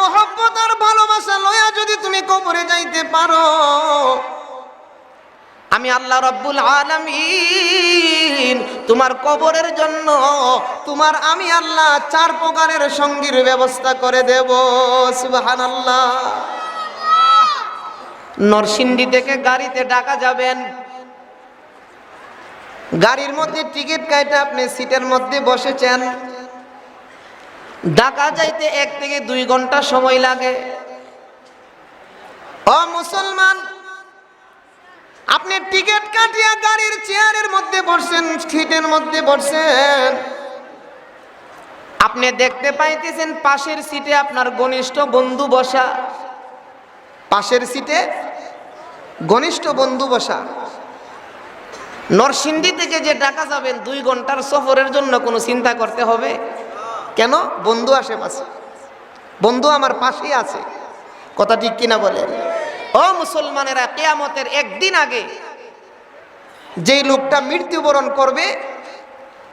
মহব্বত আর ভালোবাসা লয়া যদি তুমি কবরে যাইতে পারো, আমি আল্লাহ রাব্বুল আলামিন তোমার কবরের জন্য আমি আল্লাহ 4 প্রকারের সঙ্গীর ব্যবস্থা করে দেব। সুবহানাল্লাহ। নরসিংদী থেকে গাড়িতে ঢাকা যাবেন, গাড়ির মধ্যে টিকিট কাইটা আপনি সিটের মধ্যে বসেছেন। ঢাকা যাইতে 1 থেকে 2 ঘন্টা সময় লাগে। ও মুসলমান, আপনি টিকিট কাটিয়া গাড়ির চেয়ারের মধ্যে বসছেন, সিটের মধ্যে বসছেন, আপনি দেখতে পাইতেছেন পাশের সিটে আপনার ঘনিষ্ঠ বন্ধু বসা, পাশের সিটে ঘনিষ্ঠ বন্ধু বসা। নরসিংদী থেকে যে ঢাকা যাবেন 2 ঘন্টার সফরের জন্য কোনো চিন্তা করতে হবে কেন? বন্ধু আশেপাশে, বন্ধু আমার পাশেই আছে। কথা ঠিক কিনা বলেন? ও মুসলমানেরা, কিয়ামতের একদিন আগে যেই লোকটা মৃত্যুবরণ করবে,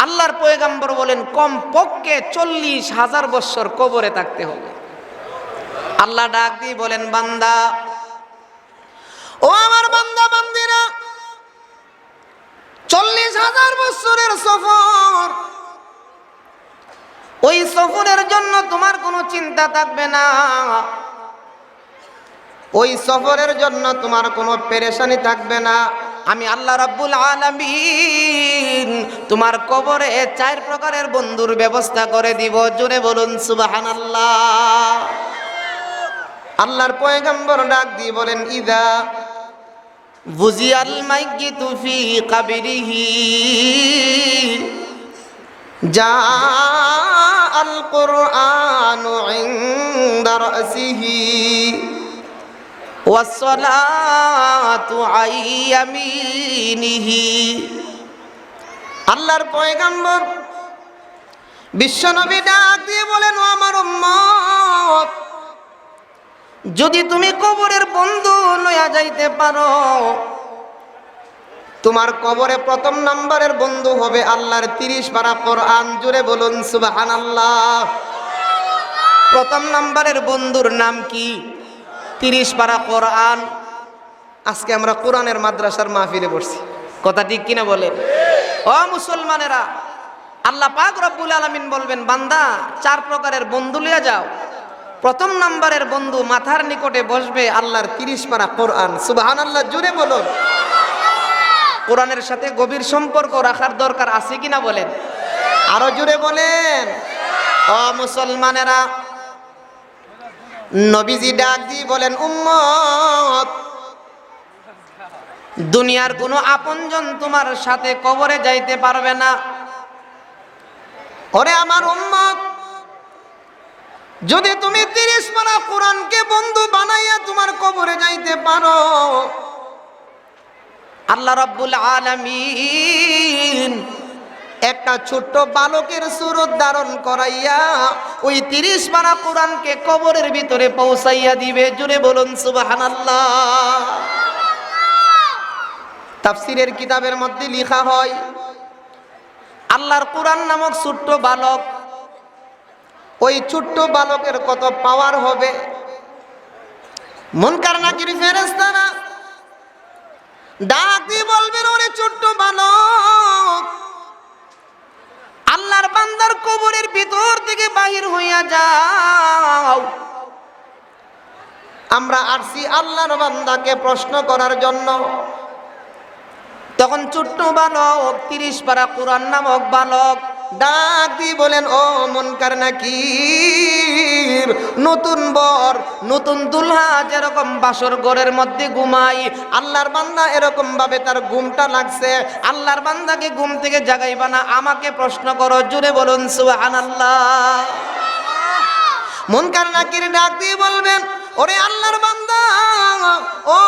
আল্লাহর পয়গম্বর বলেন কমপক্ষে 40,000 বছর কবরে থাকতে হবে। আল্লাহ ডাক দিয়ে বলেন, বান্দা, ও আমার বান্দা বান্দিরা, 40,000 বছরের সফর, ওই সফরের জন্য তোমার কোনো চিন্তা থাকবে না, ওই সফরের জন্য তোমার কোনো পেরেশানি থাকবে না। আমি আল্লাহ রাব্বুল আলামিন তোমার কবরে 4 প্রকারের বন্ধুর ব্যবস্থা করে দিব। জোরে বলুন সুবহানাল্লাহ। আল্লাহর পয়গম্বর ডাক দিয়ে বলেন, ইদা বুজিয়াল মাইয়িতু ফি কাবরিহি জাআল কুরআনু ইনদা রাসিহি ওয়াসসালাতু আইয়ামিনিহি। আল্লাহর পয়গম্বর বিশ্বনবী ডাক দিয়ে বলেন, ও আমার উম্মত, যদি তুমি কবরের বন্ধু লইয়া যাইতে পারো, তোমার কবরে 1ম নম্বরের বন্ধু হবে আল্লাহর 30 পারা কোরআন। জোরে বলুন সুবহানাল্লাহ। 1ম নম্বরের বন্ধুর নাম কি? 30 পারা কোরআন। আজকে আমরা কোরআনের মাদ্রাসার মাহফিলে বসছি। কথা ঠিক কিনা বলেন? ও মুসলমানেরা, আল্লাহ পাক রব্বুল আলামিন বলবেন, বান্দা 4 প্রকারের বন্ধু লইয়া যাও। 1ম নম্বরের বন্ধু মাথার নিকটে বসবে আল্লাহর 30 পারা কোরআন। সুবহানাল্লাহ। জোরে বলুন। কোরআনের সাথে গভীর সম্পর্ক রাখার দরকার আছে কিনা বলেন? আরো জোরে বলেন। ও মুসলমানেরা, নবীজি ডাক দিয়ে বলেন, উম্মত, দুনিয়ার কোনো আপনজন তোমার সাথে কবরে যাইতে পারবে না। ওরে আমার উম্মত, যদি তুমি 30 পারা কোরআনকে বন্ধু বানাইয়া তোমার কবরে যাইতে পারো, আল্লাহ রাব্বুল আলামিন একটা ছোট্ট বালকের সুরত ধারণ করাইয়া ওই 30 পারা কোরআনকে কবরের ভিতরে পৌঁছাইয়া দিবে। জুড়ে বলুন সুবহানাল্লাহ। তাফসীরের কিতাবের মধ্যে লেখা হয়, আল্লাহর কোরআন নামক ছোট্ট বালক, ওই ছোট্ট বালকের কত পাওয়ার হবে। মুনকার নাকির ফেরেশতারা ডাক দিয়ে বলবেন, ওরে ছোট্ট বালক, আল্লাহর বান্দার কবরের ভিতর থেকে বাহির হইয়া যাও। আমরা আসছি আল্লাহর বান্দাকে প্রশ্ন করার জন্য। তখন ছোট্ট বালক, 30 পারা কোরআন নামক বালক ডাক দিয়ে বলেন, ও মুনকার নাকির, নতুন বর নতুন দুলহা যেরকম বাসর ঘরের মধ্যে ঘুমাই, আল্লাহর বান্দা এরকম ভাবে তার ঘুমটা লাগছে। আল্লাহর বান্দাকে ঘুম থেকে জাগাইবা না, আমাকে প্রশ্ন করো। জুড়ে বলুন সুবহানাল্লাহ। মুনকার নাকির ডাক দিয়ে বলবেন, ওরে আল্লাহর বান্দা, ও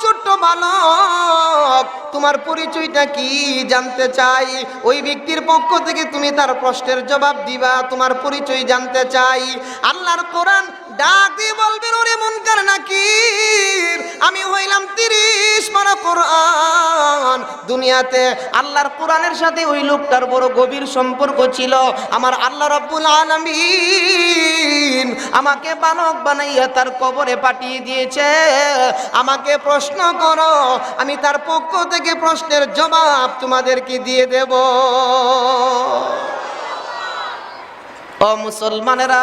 ছোট্ট বালক, তোমার পরিচয়টা কি জানতে চাই। ওই ব্যক্তির পক্ষ থেকে তুমি তার প্রশ্নের জবাব দিবা, তোমার পরিচয় জানতে চাই। আল্লাহর কোরআন ডাক দিয়ে বলবেন, ওরে মুনকার নাকির, আমি হইলাম 30 পারা কোরআন। দুনিয়াতে আল্লাহর কোরআনের সাথে ওই লোকটার বড় গভীর সম্পর্ক ছিল। আমার আল্লাহ রাব্বুল আলামিন আমাকে বালক বানাইয়া তার কবরে পাঠিয়ে দিয়েছে। আমাকে প্রশ্ন করো, আমি তার পক্ষ থেকে প্রশ্নের জবাব তোমাদেরকে দিয়ে দেব। ও মুসলমানেরা,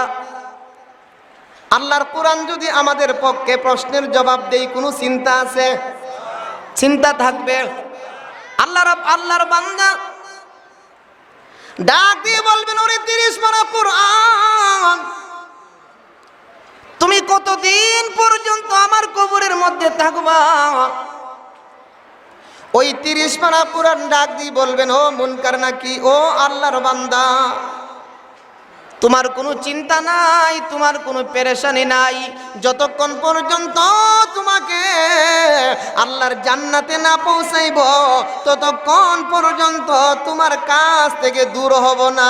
আল্লাহর কোরআন যদি আমাদের পক্ষে প্রশ্নের জবাব দেই, কোনো চিন্তা আছে? চিন্তা থাকবে? আল্লাহর বান্দা ডাক দিয়ে বলবেন, ওরে 30 পারা কোরআন, তুমি কতদিন পর্যন্ত আমার কবরের মধ্যে থাকবা? ওই 30 পারা কোরআন ডাক দিয়ে বলবেন, ও মুনকার নাকি, ও আল্লাহর বান্দা, তোমার কোনো চিন্তা নাই, তোমার কোনো পেরেশানি নাই, যতক্ষণ পর্যন্ত তোমাকে আল্লাহর জান্নাতে না পৌঁছাইব ততক্ষণ পর্যন্ত তোমার কাছ থেকে দূর হব না।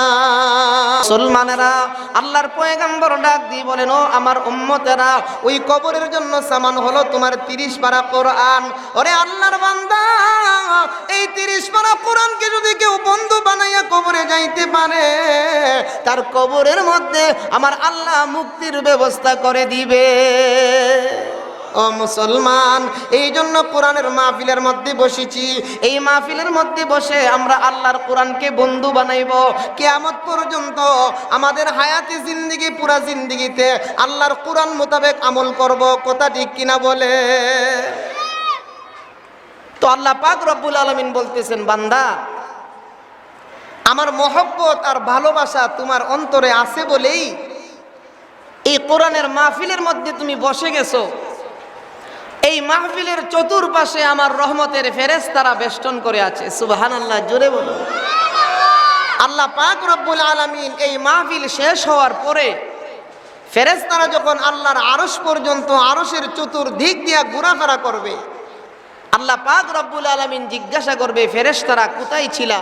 মুসলমানেরা, আল্লাহর পয়গম্বর ডাক দিয়ে বলেন, ও আমার উম্মতেরা, ওই কবরের জন্য সামান হলো তোমার 30 পারা কোরআন। ওরে আল্লাহর বান্দা, এই 30 পারা কোরআনকে যদি কেউ বন্ধু বানাইয়া কবরে যাইতে পারে, তার কবরের মধ্যে আমার আল্লাহ মুক্তির ব্যবস্থা করে দিবে। ও মুসলমান, এই জন্য কোরআনের মাহফিলের মধ্যে বসেছি। এই মাহফিলের মধ্যে বসে আমরা আল্লাহর কোরআনকে বন্ধু বানাইব। কিয়ামত পর্যন্ত আমাদের হায়াতে জিন্দেগি, পুরা জিন্দেগিতে আল্লাহর কোরআন মোতাবেক আমল করব। কথা ঠিক কিনা বলে? তো আল্লাহ পাক রব্বুল আলামিন বলতেছেন, বান্দা, আমার মহব্বত আর ভালোবাসা তোমার অন্তরে আছে বলেই এই কোরআনের মাহফিলের মধ্যে তুমি বসে গেছো। এই মাহফিলের চতুর্পাশে আমার রহমতের ফেরেশতারা বেষ্টন করে আছে। সুবহানাল্লাহ, জোরে বলো। আল্লাহ পাক রব্বুল আলামিন এই মাহফিল শেষ হওয়ার পরে ফেরেশতারা যখন আল্লাহর আরশ পর্যন্ত, আরশের চতুর্দিক দিয়া ঘোরাফেরা করবে, আল্লাহ পাক রব্বুল আলামিন জিজ্ঞাসা করবে, ফেরেশতারা কোথায় ছিলা?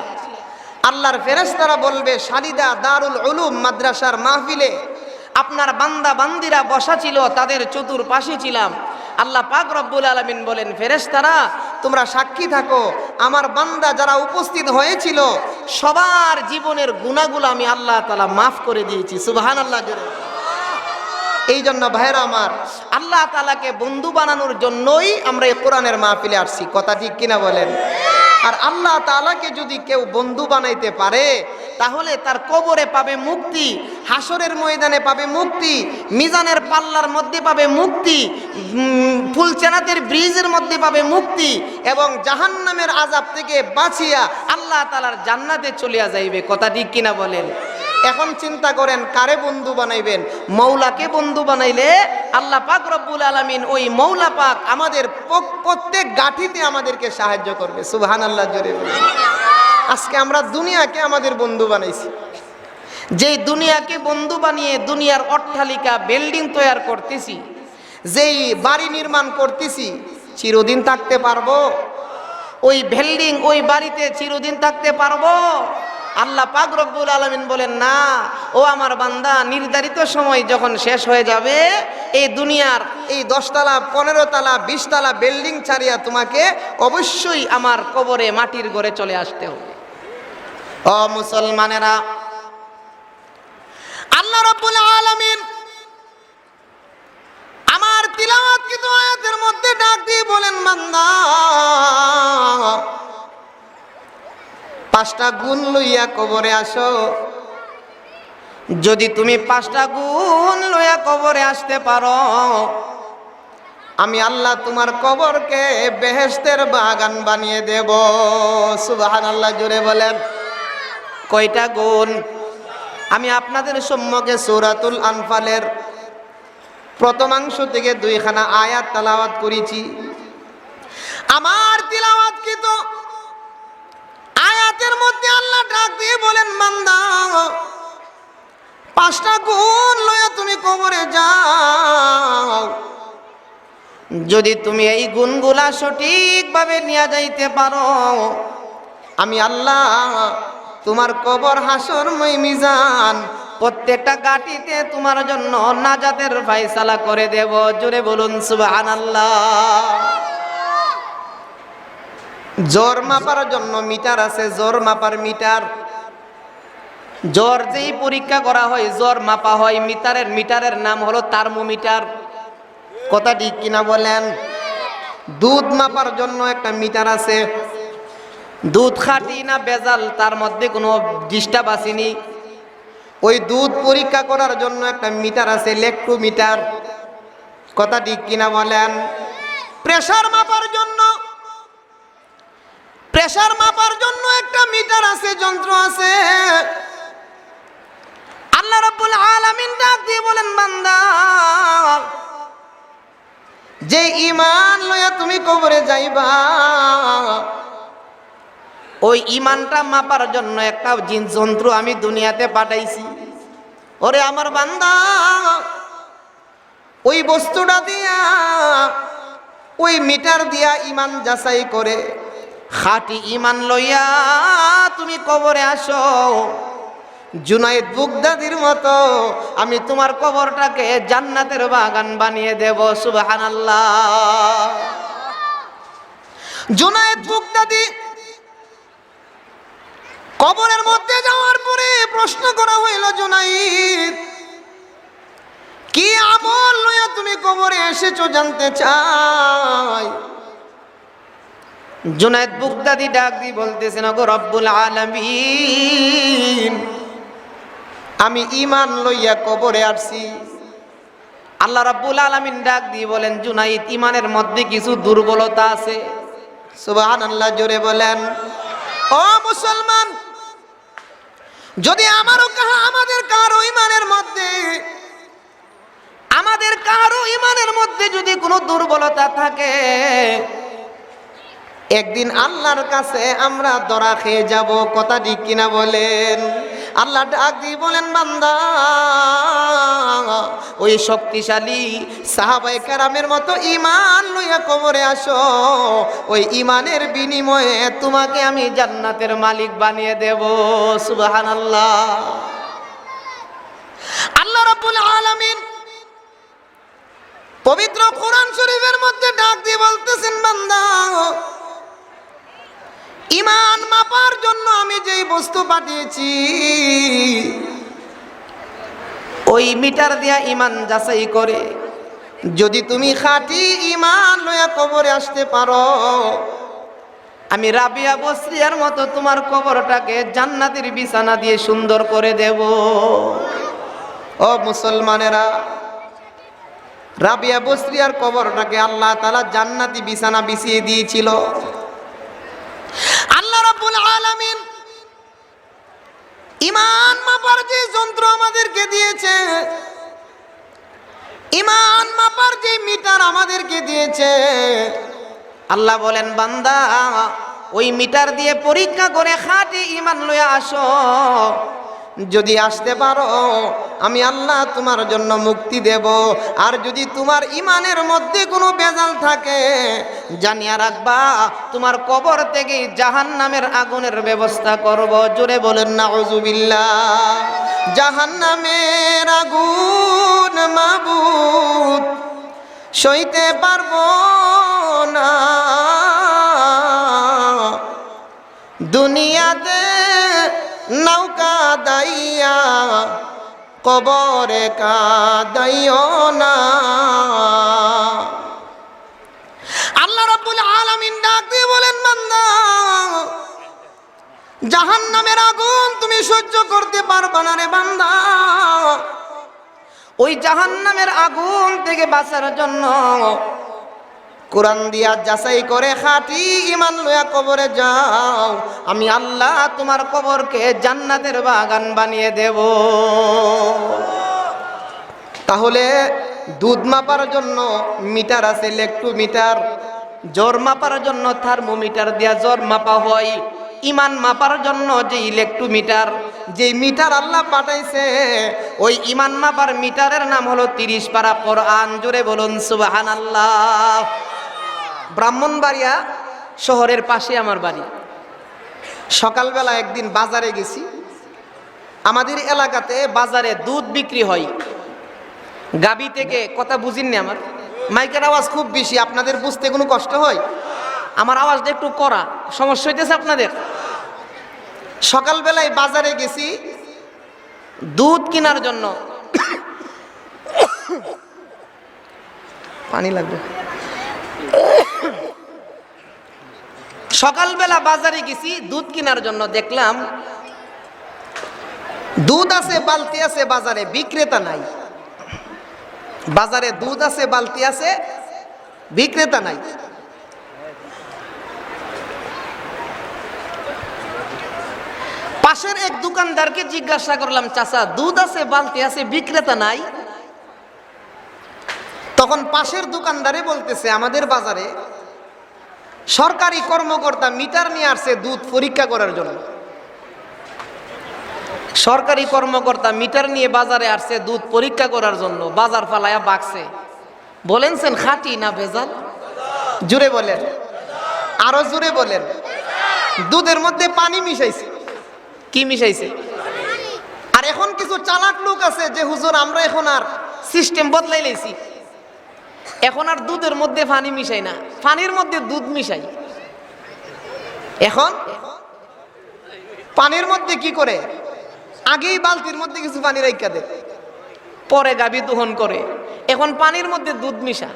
আল্লাহর ফেরেশতারা বলবে, শালিদা দারুল উলুম মাদ্রাসার মাহফিলে আপনার বান্দা বান্দিরা বসা ছিল, তাদের চতুর্পাশে ছিলাম। আল্লাহ পাক রব্বুল আলামিন বলেন, ফেরেশতারা তোমরা সাক্ষী থাকো, আমার বান্দা যারা উপস্থিত হয়েছিল সবার জীবনের গুনাহগুলো আমি আল্লাহ তাআলা মাফ করে দিয়েছি। সুবহানাল্লাহ, জোরে। এই জন্য ভাইরা আমার, আল্লাহ তাআলাকে বন্ধু বানানোর জন্যই আমরা এই কোরআনের মাহফিলে আসছি। কথা ঠিক কিনা বলেন? আর আল্লাহ তাআলাকে যদি কেউ বন্ধু বানাইতে পারে, তাহলে তার কবরে পাবে মুক্তি, হাসরের ময়দানে পাবে মুক্তি, মিজানের পাল্লার মধ্যে পাবে মুক্তি, ফুলচেনাতের ব্রিজের মধ্যে পাবে মুক্তি, এবং জাহান্নামের আযাব থেকে বাঁচিয়া আল্লাহ তাআলার জান্নাতে চলিয়া যাইবে। কথা ঠিক কিনা বলেন? এখন চিন্তা করেন, কারে বন্ধু বানাইবেন? মৌলাকে বন্ধু বানাইলে আল্লাহ পাক রব্বুল আলামিন, ওই মৌলা পাক আমাদের প্রত্যেক গাঠিতে আমাদেরকে সাহায্য করবে। সুবহানাল্লাহ, জোরে বলুন। আজকে আমরা দুনিয়াকে আমাদের বন্ধু বানাইছি। যেই দুনিয়াকে বন্ধু বানিয়ে দুনিয়ার অট্টালিকা, বিল্ডিং তৈরি করতেছি, যেই বাড়ি নির্মাণ করতেছি, চিরদিন থাকতে পারবো? ওই বিল্ডিং, ওই বাড়িতে চিরদিন থাকতে পারবো? আল্লাহ পাক রব্বুল আলামিন বলেন, না, ও আমার বান্দা, নির্ধারিত সময় যখন শেষ হয়ে যাবে, এই দুনিয়ার এই 10 তলা, 15 তলা, 20 তলা বিল্ডিং ছাড়িয়া তোমাকে অবশ্যই আমার কবরে, মাটির ঘরে চলে আসতে হবে। ও মুসলমানেরা, আল্লাহ রাব্বুল আলামিন আমার তিলাওয়াতকৃত আয়াতের মধ্যে ডাক দিয়ে বলেন, বান্দা, 5টা গুণ লইয়া কবরে আসো। যদি তুমি 5টা গুণ লইয়া কবরে আসতে পারো, আমি আল্লাহ তোমার কবরকে বেহেশতের বাগান বানিয়ে দেব। সুবহানাল্লাহ, জোরে বলেন। কয়টা গুণ? আমি আপনাদের সম্মুখে সূরাতুল আনফালের প্রথমাংশ থেকে 2খানা আয়াত তেলাওয়াত করেছি। আমার তিলাওয়াতকৃত আয়াতের মধ্যে আল্লাহ ডাক দিয়ে বলেন, বান্দা, 5টা গুণ লইয়া তুমি কবরে যাও। যদি তুমি এই গুণগুলা সঠিকভাবে নিয়ে যাইতে পারো, আমি আল্লাহ তোমার কবর, হাসরময় মিজান প্রত্যেকটা গাটিতে তোমার জন্য নাজাতের ফয়সালা করে দেব। জোরে বলুন সুবহানাল্লাহ। জ্বর মাপার জন্য মিটার আছে, জ্বর মাপার মিটার। জ্বর যেই পরীক্ষা করা হয়, জ্বর মাপা হয়, মিটারের নাম হলো থার্মোমিটার। কথা ঠিক কিনা বলেন? দুধ মাপার জন্য একটা মিটার আছে, দুধ খাঁটি না ভেজাল তার মধ্যে কোনো ডিস্টার্ব আসেনি, ওই দুধ পরীক্ষা করার জন্য একটা মিটার আছে, ইলেকট্রোমিটার। কথা ঠিক কিনা বলেন? প্রেসার মাপার জন্য একটা মিটার আছে, যন্ত্র আছে। আল্লাহ রাব্বুল আলামিন ডাক দিয়ে বলেন, বান্দা, যে ঈমান লইয়া তুমি কবরে যাইবা, ওই ঈমানটা মাপার জন্য একটা যন্ত্র আমি দুনিয়াতে পাঠাইছি। ওরে আমার বান্দা, ওই বস্তুটা দিয়া, ওই মিটার দিয়া ঈমান যাচাই করে খাঁটি ঈমান লইয়া তুমি কবরে আসো, জুনায়েদ বুগদাদির মতো আমি তোমার কবরটাকে জান্নাতের বাগান বানিয়ে দেব। সুবহানাল্লাহ। জুনায়েদ বুগদাদি কবরের মধ্যে যাওয়ার পরে প্রশ্ন করা হইল, জুনায়েদ, কি আমল লইয়া তুমি কবরে এসেছো জানতে চাই। জুনায়েদ বুগদাদি ডাক দিয়ে বলতেছেন, ওগো রব্বুল আলামিন, আমি ঈমান লইয়া কবরে আসছি। আল্লাহ রাব্বুল আলামিন ডাক দিয়ে বলেন, জুনায়েদ, ঈমানের মধ্যে কিছু দুর্বলতা আছে। সুবহানাল্লাহ, জোরে বলেন। ও মুসলমান, যদি আমাদের কারো ঈমানের মধ্যে যদি কোনো দুর্বলতা থাকে, একদিন আল্লাহর কাছে আমরা ধরা খেয়ে যাব। কথা ঠিক কিনা বলেন? আল্লাহ ডাক দিয়ে বলেন, বান্দা, ওই শক্তিশালী সাহাবায়ে কেরামের মতো ঈমান লইয়া কবরে আসো, ওই ঈমানের বিনিময়ে তোমাকে আমি জান্নাতের মালিক বানিয়ে দেব। সুবহানাল্লাহ। আল্লাহ রাব্বুল আলামিন পবিত্র কোরআন শরীফের মধ্যে ডাক দিয়ে বলতেছেন, বান্দা, ঈমান মাপার জন্য আমি যেই বস্তু পাঠিয়েছি, ওই মিটার দিয়া ঈমান যাচাই করে যদি তুমি খাঁটি ঈমান লইয়া কবরে আসতে পারো, আমি রাবিয়া বসরিয়ার মতো তোমার কবরটাকে জান্নাতের বিছানা দিয়ে সুন্দর করে দেব। ও মুসলমানেরা, রাবিয়া বসরিয়ার কবরটাকে আল্লাহ তাআলা জান্নাতি বিছানা বিছিয়ে দিয়েছিল। আল্লাহ রাব্বুল আলামিন ঈমান মাপার যে যন্ত্র আমাদেরকে দিয়েছে, ঈমান মাপার যে মিটার আমাদেরকে দিয়েছে, আল্লাহ বলেন, বান্দা, ওই মিটার দিয়ে পরীক্ষা করে খাঁটি ঈমান লইয়া আসো। যদি আসতে পারো, আমি আল্লাহ তোমার জন্য মুক্তি দেব। আর যদি তোমার ঈমানের মধ্যে কোনো ভেজাল থাকে, জানিয়া রাখবা, তোমার কবর থেকে জাহান্নামের আগুনের ব্যবস্থা করব। জোরে বলেন নাউযুবিল্লাহ। জাহান্নামের আগুন মাবুদ সইতে পারবো না, দুনিয়াতে নৌকা দাইয়া কবরে কাদাইও না। আল্লাহ রাব্বুল আলামিন ডাক দিয়ে বলেন, বান্দা, জাহান্নামের আগুন তুমি সহ্য করতে পারবা না রে বান্দা। ওই জাহান্নামের আগুন থেকে বাঁচার জন্য কোরআন দিয়া যাচাই করে খাঁটি ঈমান লইয়া কবরে যাও, আমি আল্লাহ তোমার কবরকে জান্নাতের বাগান বানিয়ে দেব। তাহলে দুধ মাপার জন্য মিটার আছে, ইলেকট্রোমিটার। জ্বর মাপার জন্য থার্মোমিটার দিয়া জ্বর মাপা হয়। ঈমান মাপার জন্য যে ইলেকট্রোমিটার, যে মিটার আল্লাহ পাঠাইছে ওই ইমান মাপার মিটারের নাম হলো 30 পারা কোরআন। জোরে বলুন সুবহানাল্লাহ। ব্রাহ্মণবাড়িয়া শহরের পাশে আমার বাড়ি। সকালবেলা একদিন বাজারে গেছি। আমাদের এলাকাতে বাজারে দুধ বিক্রি হয় গাবি থেকে। কথা বুঝিননি আমার? মাইকের আওয়াজ খুব বেশি, আপনাদের বুঝতে কোনো কষ্ট হয়? আমার আওয়াজটা একটু কড়া, সমস্যা হইতেছে আপনাদের? সকালবেলায় বাজারে গেছি দুধ কেনার জন্য। পানি লাগবে। সকালবেলা বাজারে গেছি দুধ কেনার জন্য। দেখলাম দুধ আছে, বালতি আছে, বাজারে বিক্রেতা নাই। বাজারে দুধ আছে, বালতি আছে, বিক্রেতা নাই। পাশের এক দোকানদারকে জিজ্ঞাসা করলাম, চাচা দুধ আছে, বালতি আছে, বিক্রেতা নাই? তখন পাশের দোকানদারে বলতেছে, আমাদের বাজারে সরকারি কর্মকর্তা মিটার নিয়ে আসছে দুধ পরীক্ষা করার জন্য। সরকারি কর্মকর্তা মিটার নিয়ে বাজারে আসছে দুধ পরীক্ষা করার জন্য। বাজার ফালায়া বাকছে। বলেনছেন খাঁটি না ভেজাল? জুড়ে বলেন, আরো জুড়ে বলেন। দুধের মধ্যে পানি মিশাইছে। কি মিশাইছে? আর এখন কিছু চালাক লোক আছে যে হুজুর আমরা এখন আর সিস্টেম বদলাই লাইছি, এখন আর দুধের মধ্যে পানি মিশাই না, পানির মধ্যে দুধ মিশাই। এখন পানির মধ্যে কি করে, আগেই বালতির মধ্যে কিছু পানি রাইখা দেয়, পরে গাবি দহন করে, এখন পানির মধ্যে দুধ মিশা।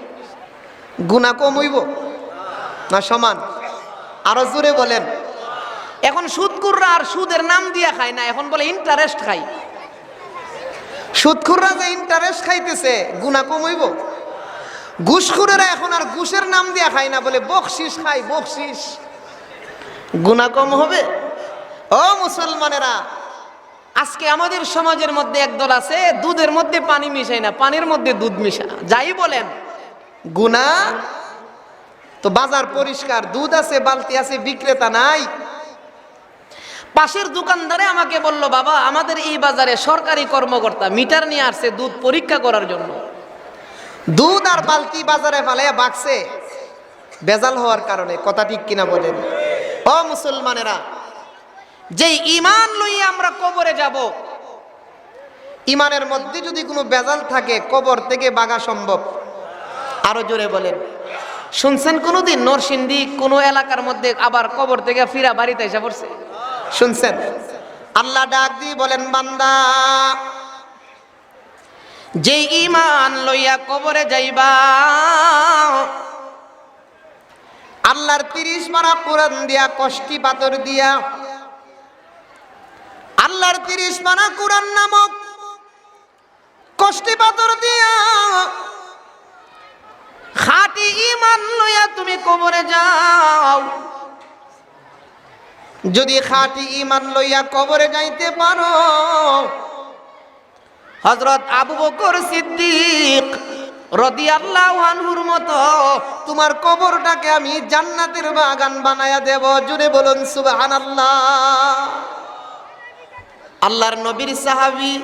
গুনাহ কম হইব না সমান? আরো জোরে বলেন। এখন সুদখোররা আর সুদের নাম দিয়া খায় না, এখন বলে ইন্টারেস্ট খাই। সুদখোররা যে ইন্টারেস্ট খাইতেছে, গুনাহ কম হইব? ঘুষখোরেরা এখন আর ঘুষের নাম দিয়া খায় না, বলে বকশিস খাই, বকশিস। গুনাহ কম হবে? ও মুসলমানেরা, আজকে আমাদের সমাজের মধ্যে একদল আছে দুধের মধ্যে পানি মিশায় না, পানির মধ্যে দুধ মিশা। যাই বলেন গুনাহ। তো বাজার পরিষ্কার, দুধ আছে, বালতি আছে, বিক্রেতা নাই। পাশের দোকানদারে আমাকে বলল, বাবা আমাদের এই বাজারে সরকারি কর্মকর্তা মিটার নিয়ে আসছে দুধ পরীক্ষা করার জন্য। দুধ আর বালতি বাজারে ফালাইয়া বাকছে ভেজাল হওয়ার কারণে। কথা ঠিক কিনা বলেন? ও মুসলমানেরা, যে ঈমান লইয়া আমরা কবরে যাব, ঈমানের মধ্যে যদি কোনো ভেজাল থাকে কবর থেকে বাগা সম্ভব? আরো জোরে বলেন। শুনছেন কোনোদিন নরসিংদী কোনো এলাকার মধ্যে আবার কবর থেকে ফিরা বাড়িতে এসে পড়ছে? শুনছেন? আল্লাহ ডাক দিয়ে বলেন, বান্দা যে ঈমান লইয়া কবরে যাইবা, আল্লাহর 30 পারা কোরআন দিয়া, কষ্টি পাথর দিয়া, আল্লাহর 30 পারা কোরআন নামক কষ্টি পাথর দিয়া খাঁটি ঈমান লইয়া তুমি কবরে যাও। যদি খাঁটি ঈমান লইয়া কবরে যাইতে পারো, হযরত আবু বকর সিদ্দিক রাদিয়াল্লাহু আনহুর মতো তোমার কবরটাকে আমি জান্নাতের বাগান বানায়া দেব। জুড়ে বলুন সুবহানাল্লাহ। আল্লাহর নবীর সাহাবী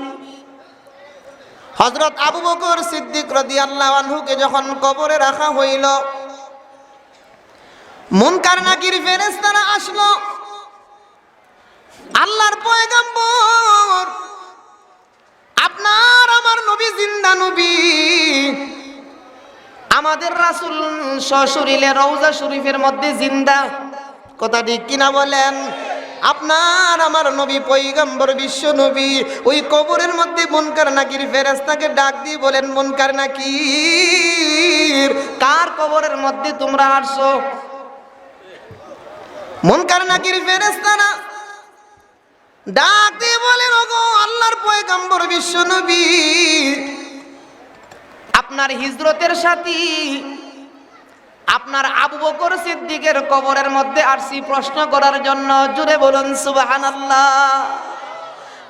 হযরত আবু বকর সিদ্দিক রাদিয়াল্লাহু আনহুকে যখন কবরে রাখা হইল, মুনকার নাকির ফেরেশতারা আসলো। আল্লাহর পয়গম্বর, আপনার আমার নবী জিন্দা নবী, আমাদের রাসূল সশরীরে রওজা শরীফের মধ্যে জিন্দা। কথা ঠিক কিনা বলেন? আপনার আমার নবী পয়গম্বর বিশ্ব নবী ওই কবরের মধ্যে মুনকার নাকির ফেরেশতাকে ডাক দিয়ে বলেন, মুনকার নাকির, কার কবরের মধ্যে তোমরা আসছো? মুনকার নাকির ফেরেশতারা ডাক দিয়ে বলেন, ওগো আল্লাহর পয়গম্বর বিশ্ব নবী, আপনার হিজরতের সাথী আপনার আবু বকর সিদ্দিকের কবরের মধ্যে আসছি প্রশ্ন করার জন্য। জুড়ে বলুন সুবহানাল্লাহ।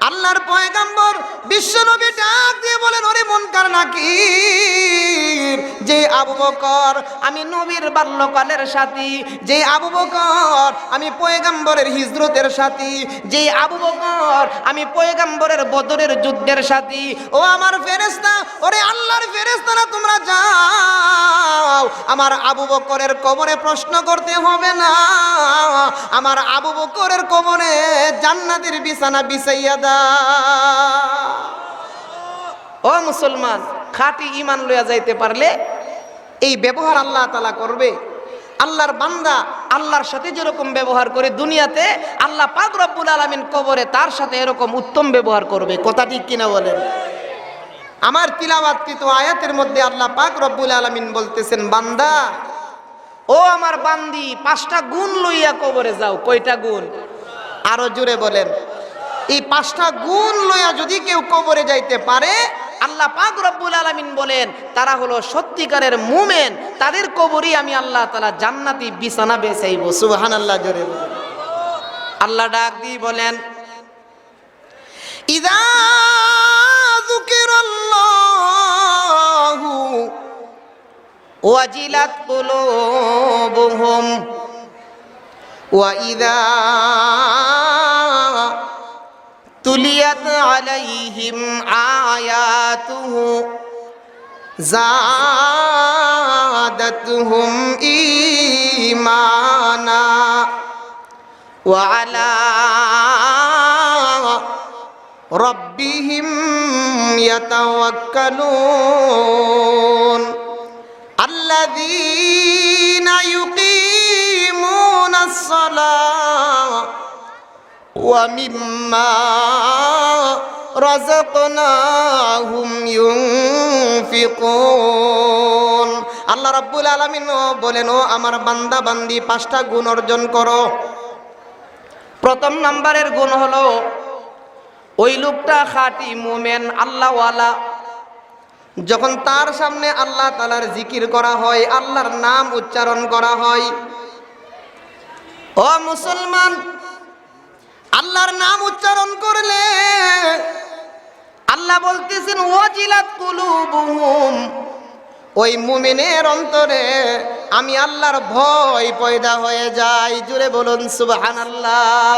আল্লাহর পয়গম্বর বিশ্ব নবী ডাক দিয়ে বলেন, ওরে মুনকার নাকির, যে আবু বকর আমি নবীর বাল্যকালের সাথী, যে আবু বকর আমি পয়গম্বরের হিজরতের সাথী, যে আবু বকর আমি পয়গম্বরের বদরের যুদ্ধের সাথী। ও আমার ফেরেশতা, ওরে আল্লাহর ফেরেশতারা তোমরা যাও, আমার আবু বকরের কবরে প্রশ্ন করতে হবে না, আমার আবু বকরের কবরে জান্নাতের বিছানা বিছাইয়া দাও। ও মুসলমান, খাঁটি ঈমান লইয়া যাইতে পারলে এই ব্যবহার আল্লাহ তাআলা করবে। আল্লাহর বান্দা আল্লাহর সাথে যেরকম ব্যবহার করে দুনিয়াতে, আল্লাহ পাক রব্বুল আলামিন কবরে তার সাথে এরকম উত্তম ব্যবহার করবে। কথা ঠিক কিনা বলেন? আমার তিলাওয়াতকৃত আয়াতের মধ্যে আল্লাহ পাক রব্বুল আলামিন বলতেছেন, বান্দা ও আমার বান্দি, 5টা গুণ লইয়া কবরে যাও। কয়টা গুণ? আরো জোরে বলেন। এই 5টা গুণ লইয়া যদি কেউ কবরে যাইতে পারে, আল্লাহ পাক রব্বুল আলামিন বলেন তারা হলো সত্যিকারের মুমিন, তাদের কবরই আমি আল্লাহ তাআলা জান্নাতি বিছানা বেছাইব। সুবহানাল্লাহ, জোরে বলেন। আল্লাহ ডাক দিয়ে বলেন, ইযা যুকিরাল্লাহু ওয়াজিলাত কুলুবুহুম ওয়া ইযা তুলিয়াত আলাইহিম আয়াতুহু যাদাতুহুম ঈমানা ওয়া আলা রাব্বিহিম ইয়াতাওয়াক্কালুন আল্লাযীনা ইউকিমুনাস সালাহ ওয়া মিম্মা রাযাকনাহুম ইউনফিকুন। আল্লাহ রাব্বুল আলামিন বলেন, ও আমার বান্দা বান্দি, 5টা গুণ অর্জন করো। প্রথম নাম্বারের গুণ হলো ওই লোকটা খাঁটি মুমিন আল্লাহওয়ালা। যখন তার সামনে আল্লাহ তাআলার জিকির করা হয়, আল্লাহর নাম উচ্চারণ করা হয়, ও মুসলমান, আল্লাহর নাম উচ্চারণ করলে আল্লাহ বলতেছেন ওয়াজিলাত কুলুবুহুম, ওই মুমিনের অন্তরে আমি আল্লাহর ভয় পয়দা হয়ে যায়। জুড়ে বলুন সুবহানাল্লাহ।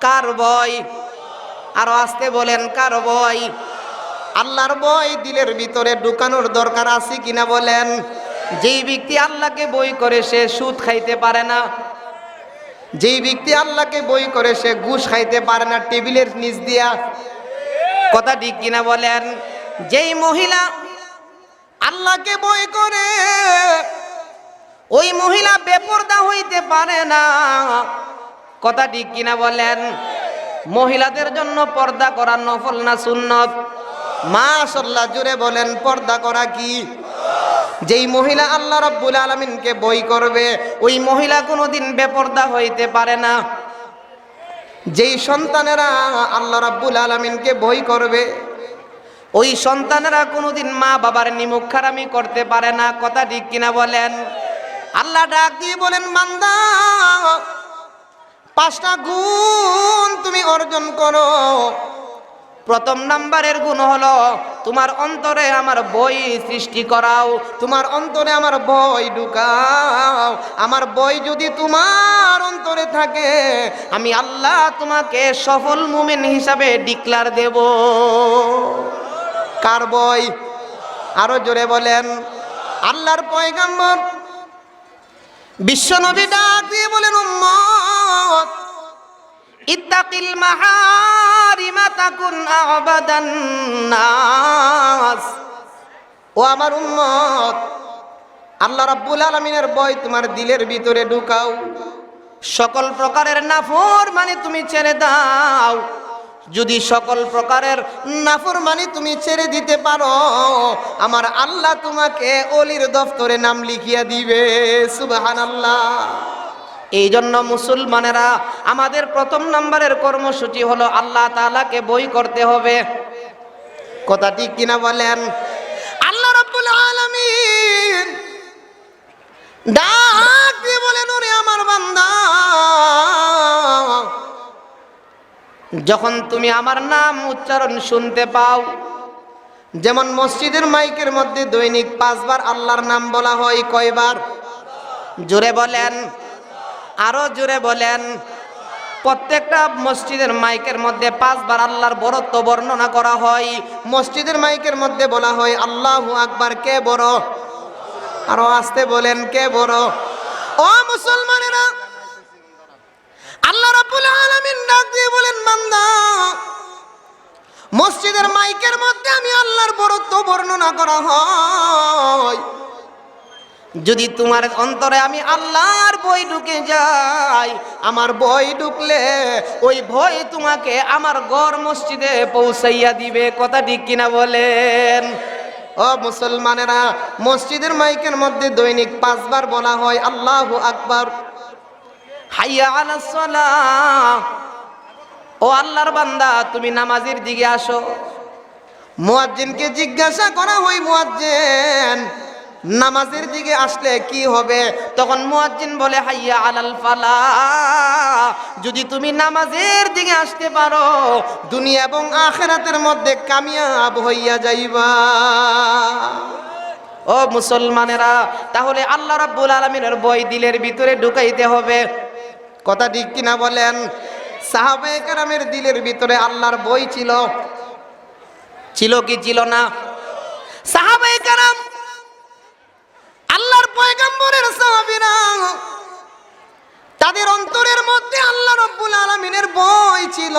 কার ভয়? আরো আস্তে বলেন, কার ভয়? আল্লাহর ভয় দিলের ভিতরে ঢুকানোর দরকার আছে কিনা বলেন? যেই ব্যক্তি আল্লাহকে ভয় করে সে সুদ খাইতে পারে না, যেই ব্যক্তি আল্লাহকে ভয় করে সে ঘুষ খাইতে পারে না টেবিলের নিচ দিয়া। কথা ঠিক কিনা বলেন? যেই মহিলা আল্লাহকে ভয় করে ওই মহিলা বেপরদা হইতে পারে না। কথা ঠিক কিনা বলেন? মহিলাদের জন্য পর্দা করা নফল না সুন্নত? মাশাআল্লাহ, জোরে বলেন, পর্দা করা কি? যেই মহিলা আল্লাহ রাব্বুল আলামিনকে ভয় করবে ওই মহিলা কোনোদিন বেপরদা হইতে পারে না। যেই সন্তানেরা আল্লাহ রাব্বুল আলামিনকে ভয় করবে ওই সন্তানেরা কোনোদিন মা বাবার নিমুখহারামি করতে পারে না। কথা ঠিক কিনা বলেন? আল্লাহ ডাক দিয়ে বলেন, বান্দা 5টা গুণ তুমি অর্জন করো। প্রথম নাম্বারের গুণ হলো তোমার অন্তরে আমার ভয় সৃষ্টি করাও, তোমার অন্তরে আমার ভয় ঢুকাও। আমার ভয় যদি তোমার অন্তরে থাকে, আমি আল্লাহ তোমাকে সফল মুমিন হিসাবে ডিক্লার দেব। কার ভয়? আরো জোরে বলেন। আল্লাহর পয়গম্বর বিশ্বনবী ডাক দিয়ে বলেন, উম্মত ইত্তাকিল মাহারিমা তাকুন আবাদান নাস। ও আমার উম্মত, আল্লাহ রাব্বুল আলামিনের ভয় তোমার দিলের ভিতরে ঢুকাও। সকল প্রকারের নাফরমানি তুমি ছেড়ে দাও। যদি সকল প্রকারের নাফরমানি তুমি ছেড়ে দিতে পারো, আমার আল্লাহ তোমাকে ওলির দফতরে নাম লিখিয়ে দিবে। সুবহানাল্লাহ। এই জন্য মুসলমানেরা আমাদের প্রথম নাম্বারের কর্মসূচি হলো আল্লাহ তাআলাকে ভয় করতে হবে। কথা ঠিক কিনা বলেন? আল্লাহ রাব্বুল আলামিন ডাক দিয়ে বলেন, ওরে আমার বান্দা, যখন তুমি আমার নাম উচ্চারণ শুনতে পাও, যেমন মসজিদের মাইকের মধ্যে দৈনিক 5 বার আল্লাহর নাম বলা হয়, কয়বার? জোরে বলেন, আরো জোরে বলেন। প্রত্যেকটা মসজিদের মাইকের মধ্যে 5 বার আল্লাহর বড়ত্ব বর্ণনা করা হয়। মসজিদের মাইকের মধ্যে বলা হয় আল্লাহু আকবার, কে বড়? আরো আস্তে বলেন, কে বড়? ও মুসলমানেরা, আল্লাহ রাব্বুল আলামিন ডাক দিয়ে বলেন, বান্দা, মসজিদের মাইকের মধ্যে আমি আল্লাহর বড়ত্ব বর্ণনা করা হয়, যদি তোমার অন্তরে আমি আল্লাহর ভয় ঢুকে যাই, আমার ভয় ঢুকলে ওই ভয় তোমাকে আমার ঘর মসজিদে পৌঁছাইয়া দিবে। কথা ঠিক কিনা বলেন? ও মুসলমানেরা, মসজিদের মাইকের মধ্যে দৈনিক 5 বার বলা হয় আল্লাহু আকবার, হাইয়া আলাস সালাহ। ও আল্লাহর বান্দা, তুমি নামাজের দিকে আসো। মুয়াজ্জিনকে জিজ্ঞাসা করা হয়, মুয়াজ্জিন, নামাজের দিকে আসলে কি হবে? তখন মুয়াজ্জিন বলে হাইয়া আলাল ফালাহ। যদি তুমি নামাজের দিকে আসতে পারো, দুনিয়া এবং আখিরাতের মধ্যে কামিয়াব হইয়া যাইবা। ও মুসলমানেরা, তাহলে আল্লাহ রাব্বুল আলামিনের ভয় দিলের ভিতরে ঢুকাইতে হবে। কথা ঠিক কিনা বলেন? সাহাবায়ে কেরামের দিলের ভিতরে আল্লাহর ভয় ছিল, ছিল কি ছিল না? সাহাবায়ে কেরাম, আল্লাহর পয়গম্বরের সাহাবীরা, তাদের অন্তরের মধ্যে আল্লাহ রাব্বুল আলামিনের ভয় ছিল।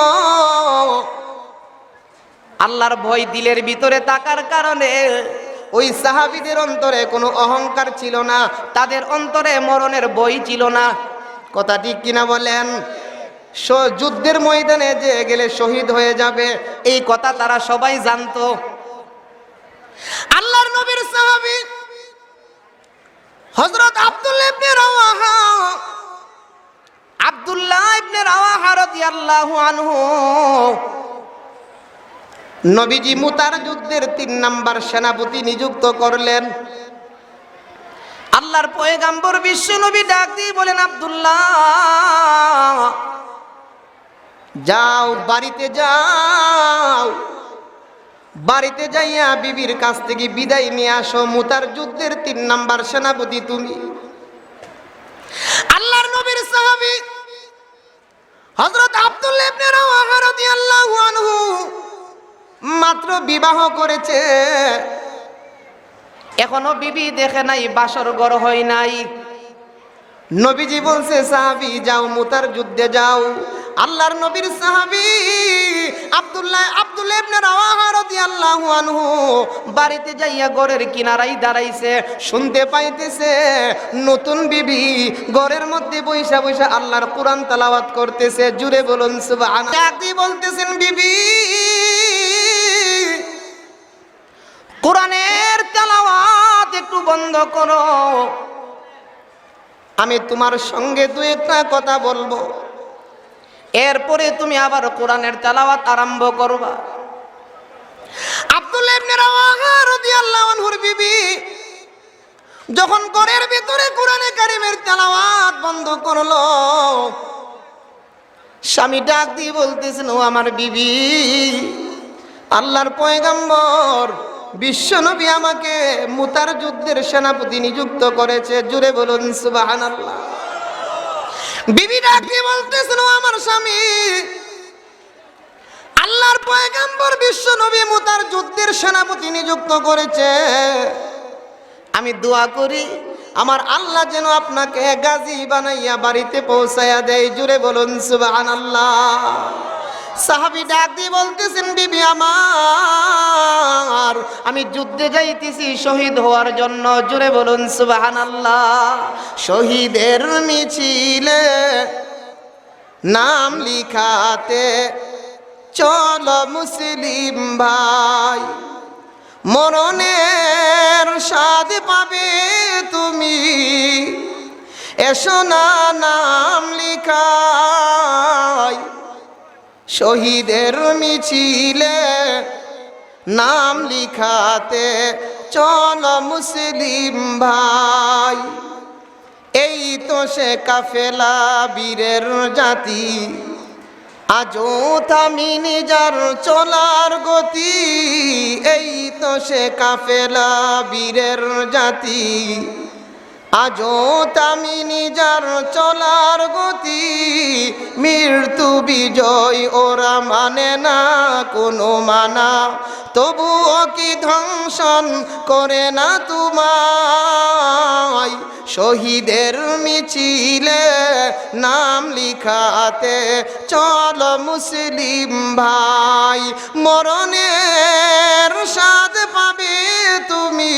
আল্লাহর ভয় দিলের ভিতরে থাকার কারণে ওই সাহাবীদের অন্তরে কোনো অহংকার ছিল না, তাদের অন্তরে মরণের ভয় ছিল না। কথা ঠিক কিনা বলেন? যুদ্ধের ময়দানে যে গেলে শহীদ হয়ে যাবে, এই কথা তারা সবাই জানতো। আল্লাহর নবীর সাহাবী হযরত আব্দুল্লাহ ইবনে রাওয়াহা রাদিয়াল্লাহু আনহু, নবীজি মুতার যুদ্ধের 3 নাম্বার সেনাপতি নিযুক্ত করলেন। আল্লাহর পয়গম্বর বিশ্ব নবী ডাক দিয়ে বলেন, আব্দুল্লাহ, যাও, বাড়িতে যাও, বাড়িতে যাইয়া বিবির কাছ থেকে বিদায় নিয়ে আসো। মুতার যুদ্ধের 3 নাম্বার সেনাপতি তুমি। আল্লাহর নবীর সাহাবী হযরত আব্দুল্লাহ ইবনে রাওয়াহা রাদিয়াল্লাহু আনহু মাত্র বিবাহ করেছে, এখনো বিবি দেখে নাই, বাসর ঘর হয় নাই। নবীজি বলছে, সাহাবী যাও, মুতার যুদ্ধে যাও। আল্লাহর নবীর সাহাবী আব্দুল্লাহ ইবনে রাওয়াহা রাদিয়াল্লাহু আনহু বাড়িতে যাইয়া ঘরের কিনারায় দাঁড়াইছে, শুনতে পাইতেছে নতুন বিবি ঘরের মধ্যে বইসা বইসা আল্লাহর কোরআন তেলাওয়াত করতেছে। জুড়ে বলুন সুবহানাল্লাহ। একদিন বলতেছেন, বিবি, কোরআনের তেলাওয়াত একটু বন্ধ করো, আমি তোমার সঙ্গে 2-1টা কথা বলবো, এরপরে তুমি আবার কোরআনের তেলাওয়াত আরম্ভ করবা। আব্দুল্লাহ ইবনে রাওয়াহা রাদিয়াল্লাহু আনহুর বিবি যখন ঘরের ভিতরে কোরআনে কারীমের তেলাওয়াত বন্ধ করলো, স্বামী ডাক দিয়ে বলতেছেন, ও আমার বিবি, আল্লাহর পয়গম্বর বিশ্বনবী আমাকে মুতার যুদ্ধের সেনাপতি নিযুক্ত করেছে। জুড়ে বলুন সুবহানাল্লাহ। বিবি ডাক দিয়ে বলতেছেন, ও আমার স্বামী, আল্লাহর পয়গম্বর বিশ্বনবী মুতার যুদ্ধের সেনাপতি নিযুক্ত করেছে, আমি দোয়া করি আমার আল্লাহ যেন আপনাকে গাজী বানাইয়া বাড়িতে পৌঁছায়া দেয়। জুড়ে বলুন সুবহানাল্লাহ। সাহাবী ডাক দিয়ে বলতেছেন, বিবি আমার, আমি যুদ্ধে যাইতেছি শহীদ হওয়ার জন্য। জুড়ে বলুন সুবহানাল্লাহ। শহীদের মিছিলে নাম লিখাতে চলো মুসলিম ভাই, মরণের স্বাদ পাবে তুমি, এসো না নাম লিখাই। শহীদের মিছিলে নাম লিখাতে চলো মুসলিম ভাই, এই তো সে কাফেলা বীরের জাতি, আজও থামিনি যার চলার গতি, এই তো সে কাফেলা বীরের জাতি। আজও থামিনি যার চলার গতি, মৃত্যু বিজয় ওরা মানে না কোনো মানা, তবুও কি ধ্বংসন করে না তোমায়। শহীদের মিছিলে নাম লিখাতে চলো মুসলিম ভাই, মরণের স্বাদ পাবে তুমি,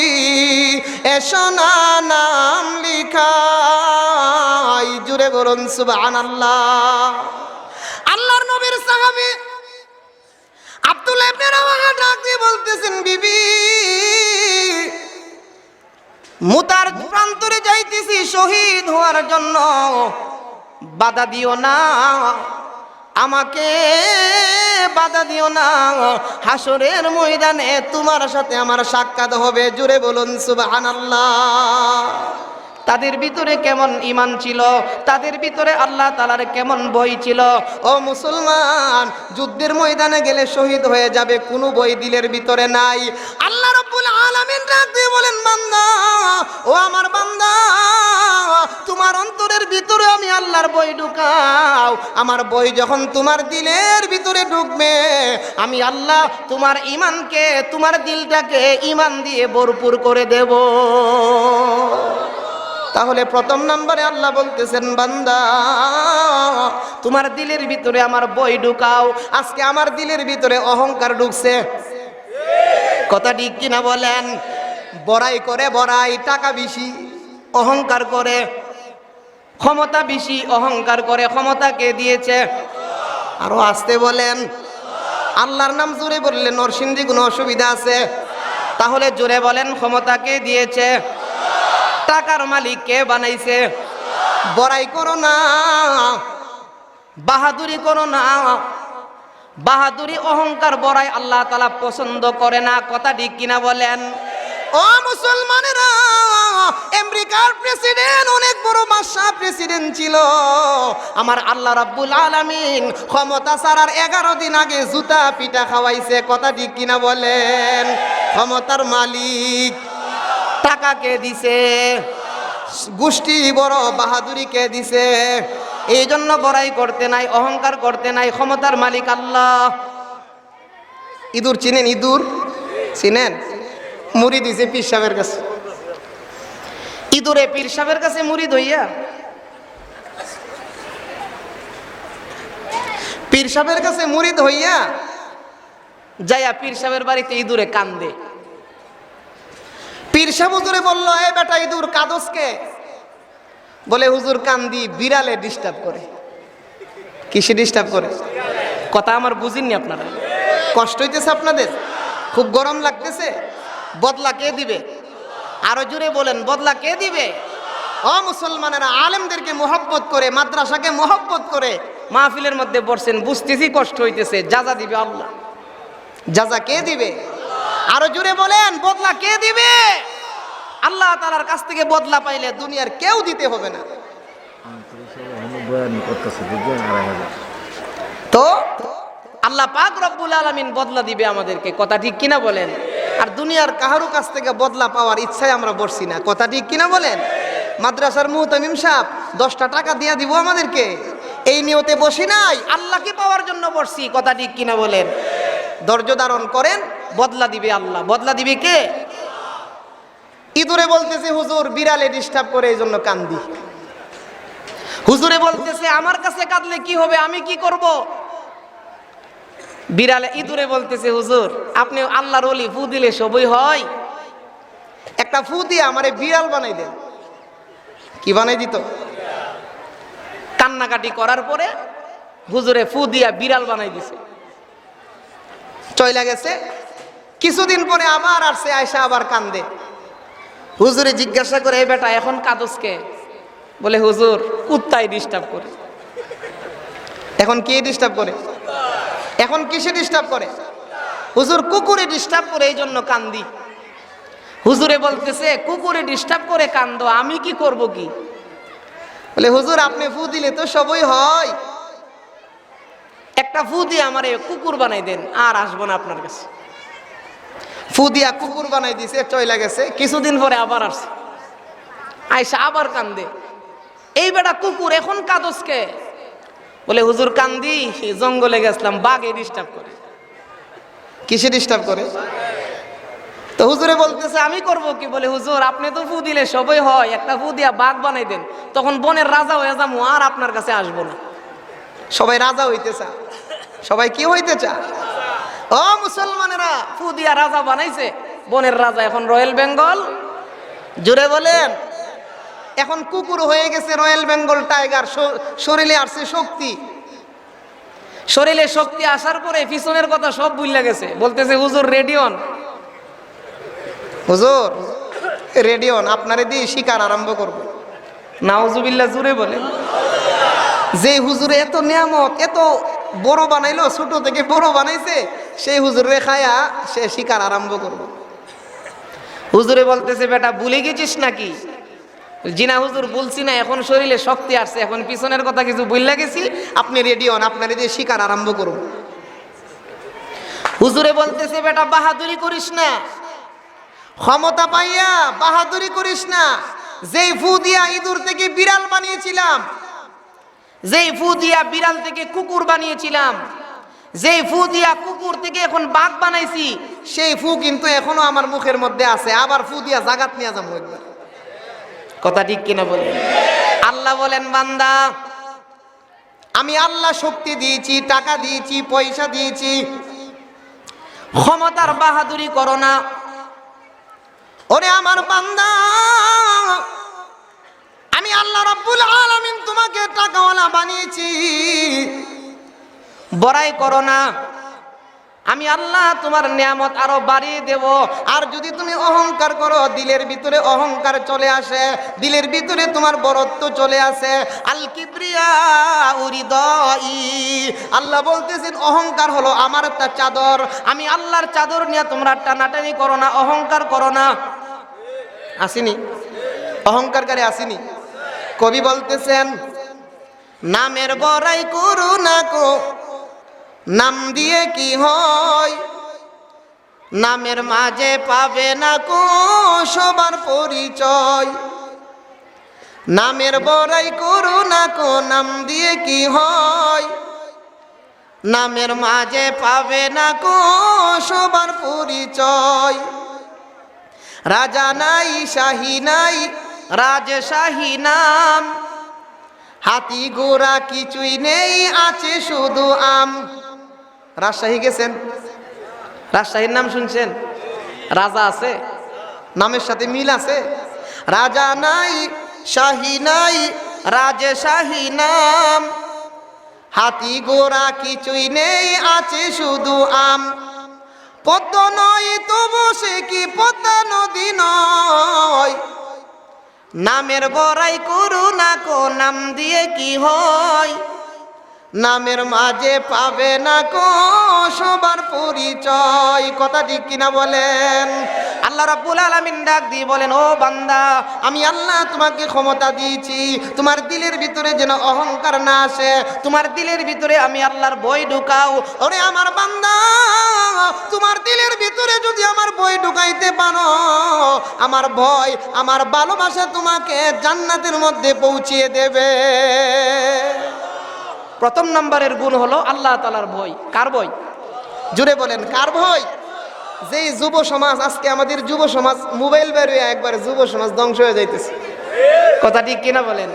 এসো না নাম লিখাই। জুড়ে বলুন সুবহানাল্লাহ। আল্লাহর নবীর সাহাবী আব্দুল্লাহ ইবনে রাওয়াহা ডাক দিয়ে বলতেছেন, বিবি মুতার প্রান্তরে যাইতেছি শহীদ হওয়ার জন্য, বাধা দিও না আমাকে, বাধা দিও না, হাসরের ময়দানে তোমার সাথে আমার সাক্ষাৎ হবে। জুড়ে বলুন সুবহানাল্লাহ। তাদের ভিতরে কেমন ঈমান ছিল, তাদের ভিতরে আল্লাহ তাআলার কেমন ভয় ছিল। ও মুসলমান, যুদ্ধের ময়দানে গেলে শহীদ হয়ে যাবে কোনো ভয় দিলের ভিতরে নাই। আল্লাহ রাব্বুল আলামিন ডাক দিয়ে বলেন, বান্দা ও আমার বান্দা, তোমার অন্তরের ভিতরে আমি আল্লাহর ভয় ঢুকাও। আমার ভয় যখন তোমার দিলের ভিতরে ঢুকবে, আমি আল্লাহ তোমার ঈমানকে, তোমার দিলটাকে ঈমান দিয়ে ভরপুর করে দেব। তাহলে প্রথম নম্বরে আল্লাহ বলতেছেন, বান্দা তোমার দিলের ভিতরে আমার ভয় ঢুকাও। আজকে আমার দিলের ভিতরে অহংকার ঢুকছে, কথা ঠিক কিনা বলেন? বড়াই করে, বড়াই, টাকা বেশি অহংকার করে, ক্ষমতা বেশি অহংকার করে। ক্ষমতা কে দিয়েছে? আরো আসতে বলেন। আল্লাহর নাম জোরে বললে নরসিংদী কোনো অসুবিধা আছে? তাহলে জোরে বলেন, ক্ষমতা কে দিয়েছে? টাকার মালিক কে বানাইছে? বড়াই করো না, বাহাদুরি করো না। বাহাদুরি, অহংকার, বড়াই আল্লাহ তাআলা পছন্দ করে না, কথা ঠিক কিনা বলেন? ও মুসলমানেরা, আমেরিকার প্রেসিডেন্ট অনেক বড় বাদশা প্রেসিডেন্ট ছিল। আমার আল্লাহ রাব্বুল আলামিন ক্ষমতা ছাড়ার 11 দিন আগে জুতা পিটা খাওয়াইছে, কথা ঠিক কিনা বলেন? ক্ষমতার মালিক টাকা কে দিছে? গোষ্ঠী বড়, বাহাদুরি কে দিছে? এই জন্য বড়াই করতে নাই, অহংকার করতে নাই। ক্ষমতার মালিক আল্লাহ। ইঁদুর চিনেন? ইঁদুর চিনেন? মুড়ি দিছে পীর সাহেবের কাছে। ইঁদুরে পীর সাহেবের কাছে মুড়িদ হইয়া, পীর সাহেবের কাছে মুড়িদ হইয়া যাইয়া পীর সাহেবের বাড়িতে ইঁদুরে কান্দে। পীর সাহেব হুজুরে বলল, এ বেটা ইঁদুর কাদসকে? বলে, হুজুর কান্দি, বিড়ালে ডিস্টার্ব করে। কিসে ডিস্টার্ব করে? কথা আমার বুঝিননি আপনারা? কষ্ট হইতেছে আপনাদের? খুব গরম লাগতেছে? বদলা কে দিবে? আরো জোরে বলেন, বদলা কে দিবে? ও মুসলমানেরা, আলেমদেরকে মোহব্বত করে, মাদ্রাসাকে মোহব্বত করে মাহফিলের মধ্যে বসছেন, বুঝতেছি কষ্ট হইতেছে, যাজা দিবে আল্লাহ। যাজা কে দিবে? আরো জোরে বলেন, বদলা কে দিবে? আল্লাহ তাআলার কাছ থেকে বদলা পাইলে দুনিয়ার কেউ দিতে হবে না। তো আল্লাহ পাক রব্বুল আলামিন বদলা দিবে আমাদেরকে, কথা ঠিক কিনা বলেন? আর দুনিয়ার কাহারো কাছ থেকে বদলা পাওয়ার ইচ্ছায় আমরা বসছি না, কথা ঠিক কিনা বলেন? মাদ্রাসার মুহতামিম সাহেব 10টা টাকা দিয়া দিব আমাদেরকে, এই নিয়তে বসি নাই, আল্লাহকে পাওয়ার জন্য বসছি, কথা ঠিক কিনা বলেন? ধৈর্য ধারণ করেন, বদলা দিবে আল্লাহ। বদলা দিবে কে? ইঁদুরে বলতেছে, হুজুর বিড়ালে ডিস্টার্ব করে এই জন্য কান্দি। হুজুরে বলতেছে, আমার কাছে কাঁদলে কি হবে, আমি কি করব? বিড়ালে, ইঁদুরে বলতেছে, হুজুর আপনি আল্লাহর ওলি, ফু দিলে সবই হয়, একটা ফু দিয়ে আমারে বিড়াল বানাই দেন। কি বানাই দিত? কান্নাকাটি করার পরে হুজুরে ফু দিয়া বিড়াল বানাই দিছে। চইলা গেছে, কিছুদিন পরে আবার আসছে, আয়সা আবার কান্দে। হুজুরে জিজ্ঞাসা করে, এই বেটা এখন কাঁদসকে? বলে, হুজুর কুত্তাই ডিস্টার্ব করে। এখন কে ডিস্টার্ব করে? এখন কিসে ডিস্টার্ব করে? হুজুর কুকুরে ডিস্টার্ব করে, এই জন্য কান্দি। হুজুরে বলতেছে, কুকুরে ডিস্টার্ব করে কান্দো, আমি কি করব কি? বলে, হুজুর আপনি ফু দিলে তো সবই হয়, একটা ফু দিয়ে আমারে কুকুর বানাই দেন, আর আসবো না আপনার কাছে। ফু দিয়া কুকুর বানাই দিছে, চইলা গেছে। কিছুদিন পরে আবার আসছে, আইসা আবার কান্দে। এই বেটা কুকুর এখন কাদসকে বলে, হুজুর কান্দি, জঙ্গলে গেছিলাম, বাঘে ডিস্টার্ব করে। কিসে ডিস্টার্ব করে? তো হুজুরে বলতেছে আমি করব কি? বলে, হুজুর আপনি তো ফু দিলে সবই হয়, একটা ফু দিয়া বাঘ বানাই দেন, তখন বনের রাজা হয়ে যাবো, আর আপনার কাছে আসবো না। সবাই রাজা হইতে চা, সবাই কি হইতে চা? ও মুসলমানেরা, ফু দিয়া রাজা বানাইছে, বনের রাজা এখন রয়্যাল বেঙ্গল। জুড়ে বলেন। এখন কুকুর হয়ে গেছে রয়্যাল বেঙ্গল টাইগার। শরীরে আসছে শক্তি, শরীরে শক্তি আসার পরে পিছনের কথা সব ভুলে গেছে। বলতেছে, হুজুর রেডিয়ন, হুজুর রেডিয়ন, আপনারে দিয়ে শিকার আরম্ভ করবো। নাউজুবিল্লাহ, জুড়ে বলে। যে হুজুরে এত নিয়ামত, এত বড় বানাইলো, ছোট থেকে বড় বানাইছে, সেই হুজুরে খায়া সে শিকার আরম্ভ করবো। হুজুরে বলতেছে, বেটা ভুলে গেছিস নাকি? জিনা হুজুর বলছি না, এখন শরীরে শক্তি আসছে, এখন পিছনের কথা কিছু ভুলে গেছি, আপনি রেডিয়ন, আপনার দিয়ে শিকার আরম্ভ করব। হুজুরে বলতেছে, বেটা বাহাদুরি করিস না, ক্ষমতা পাইয়া বাহাদুরি করিস না। যেই ফু দিয়া ইঁদুর থেকে বিড়াল বানিয়েছিলাম, যেই ফু দিয়া বিড়াল থেকে কুকুর বানিয়েছিলাম, যেই ফু দিয়া কুকুর থেকে এখন বাঘ বানাইছি, সেই ফু কিন্তু এখনো আমার মুখের মধ্যে আছে। আবার ফু দিয়া জাগাত নিয়ে যাবো একবার। কথা ঠিক কিনা বলেন? আল্লাহ বলেন, বান্দা আমি আল্লাহ শক্তি দিয়েছি, টাকা দিয়েছি, পয়সা দিয়েছি, ক্ষমতার বাহাদুরি করো না। ওরে আমার বান্দা, আমি আল্লাহ রাব্বুল আলামিন তোমাকে টাকাওয়ালা বানিয়েছি, বড়াই করো না। আমি আল্লাহ তোমার নিয়ামত আরো বাড়িয়ে দেব। আর যদি তুমি অহংকার করো, দিলের ভিতরে অহংকার চলে আসে, দিলের ভিতরে তোমার বড়ত্ব চলে আসে, আল কিবরিয়া উরিদাই, আল্লাহ বলতেছেন অহংকার হলো আমার একটা চাদর। আমি আল্লাহর চাদর নিয়ে তোমরা টানাটানি করো না, অহংকার করো না। আসিনি অহংকারকারী, আসিনি। কবি বলতেছেন, নামের বড়াই করো না কো, নাম দিয়ে কি হয়, নামের মাঝে পাবে না কো সবার পরিচয়। নামের বড়াই করো না কো, নাম দিয়ে কি হয়, নামের মাঝে পাবে না কো সবার পরিচয়। রাজা নাই, শাহী নাই, রাজশাহী নাম, হাতি ঘোড়া কিছুই নেই, আছে শুধু আম। রাজশাহী গেছেন? রাজশাহীর নাম শুনছেন? রাজা আছে, নামের সাথে মিল আছে। রাজা নাই, শাহী নাই, রাজশাহী নাম, হাতি ঘোড়া কিছুই নেই, আছে শুধু আম। পদ্ম নয় তবু সে কি পদ্মা নদী নয়, নামের বড়াই করু না কো, নাম দিয়ে কি হয়, নামের মাঝে পাবে না কো সবার পরিচয়। কথা ঠিক কিনা বলেন? আল্লাহ রাব্বুল আলামিন ডাক দিয়ে বলেন, ও বান্দা, আমি আল্লাহ তোমাকে ক্ষমতা দিয়েছি, তোমার দিলের ভিতরে যেন অহংকার না আসে, তোমার দিলের ভিতরে আমি আল্লাহর ভয় ঢুকাও। ওরে আমার বান্দা, তোমার দিলের ভিতরে যদি আমার ভয় ঢুকাইতে পারো, আমার ভয়, আমার ভালোবাসা তোমাকে জান্নাতের মধ্যে পৌঁছিয়ে দেবে। প্রথম নম্বরের গুণ হলো আল্লাহ তাআলার ভয়। কার ভয়? জুড়ে বলেন, কার ভয়? যেই যুব সমাজ, আজকে আমাদের যুব সমাজ মোবাইল বেরিয়ে একবার যুব সমাজ ধ্বংস হয়ে যাইতেছে। কথা ঠিক কিনা বলেন?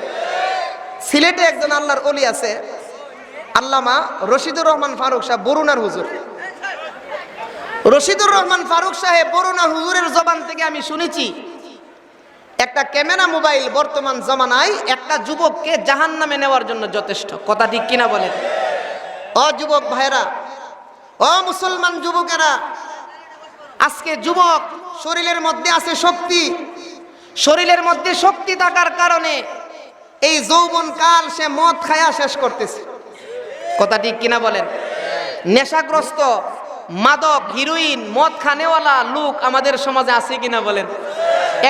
সিলেটে একজন আল্লাহর ওলি আছে, আল্লামা রশিদুর রহমান ফারুক সাহেব, বরুণার হুজুর। রশিদুর রহমান ফারুক সাহেব বরুণার হুজুরের জবান থেকে আমি শুনেছি, একটা ক্যামেরা মোবাইল বর্তমান জমানায় একটা যুবককে জাহান্নামে নেওয়ার জন্য যথেষ্ট। কথা ঠিক কিনা বলেন? ও যুবক ভাইরা, ও মুসলমান যুবকেরা, আজকে যুবক শরীরের মধ্যে আছে শক্তি, শরীরের মধ্যে শক্তি থাকার কারণে এই যৌবন কাল সে মদ খায়া শেষ করতেছে। কথা ঠিক কিনা বলেন? নেশাগ্রস্ত, মাদক, হিরোইন, মদ খানেওয়ালা লোক আমাদের সমাজে আছে কিনা বলেন?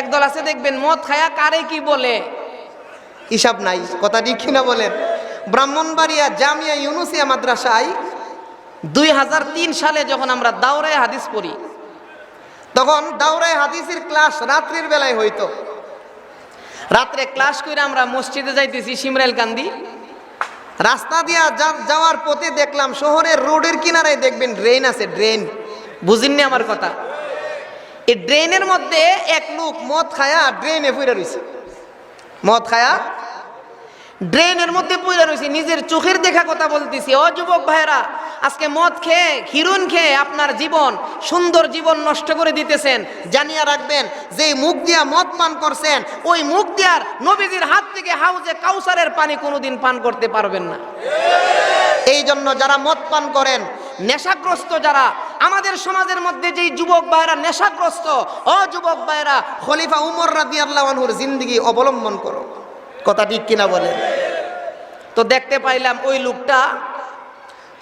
একদল আছে দেখবেন মদ খায়া কারে কি বলে হিসাব নাই। কথা ঠিক কিনা বলেন? ব্রাহ্মণবাড়িয়া জামিয়া ইউনুসিয়া মাদ্রাসায় 2003 সালে যখন আমরা দাওরায়ে হাদিস পড়ি, তখন দাওরায়ে হাদিসের ক্লাস রাত্রির বেলায় হইতো। রাত্রে ক্লাস করে আমরা মসজিদে যাইতেছি শিমরাইল কান্দি, রাস্তা দিয়া যাওয়ার পথে দেখলাম শহরের রোডের কিনারায় দেখবেন ড্রেন আছে, ড্রেন। বুঝিননি আমার কথা? এই ড্রেনের মধ্যে এক লোক মদ খায়া ড্রেনে পড়ে রয়েছে, মদ খায়া ড্রেনের মধ্যে পড়ে রয়েছে। নিজের চোখের দেখা কথা বলতেছি, ও যুবক ভাইরা, আজকে মদ খেয়ে হিরুন খেয়ে আপনার জীবন, সুন্দর জীবন নষ্ট করে দিতেছেন। জানিয়া রাখবেন যে মুখ দিয়া মদ পান করছেন, ওই মুখ দিয়ার নবীজির হাত থেকে হাউজে কাউসারের পানি কোনোদিন পান করতে পারবেন না। এই জন্য যারা মদ পান করেন, নেশাগ্রস্ত যারা আমাদের সমাজের মধ্যে, যেই যুবক ভাইরা নেশাগ্রস্ত, ও যুবক ভাইরা, খলিফা উমর রাদিয়াল্লাহু আনহুর জিন্দেগি অবলম্বন করো। কথা ঠিক কিনা বলেন? তো দেখতে পাইলাম ওই লোকটা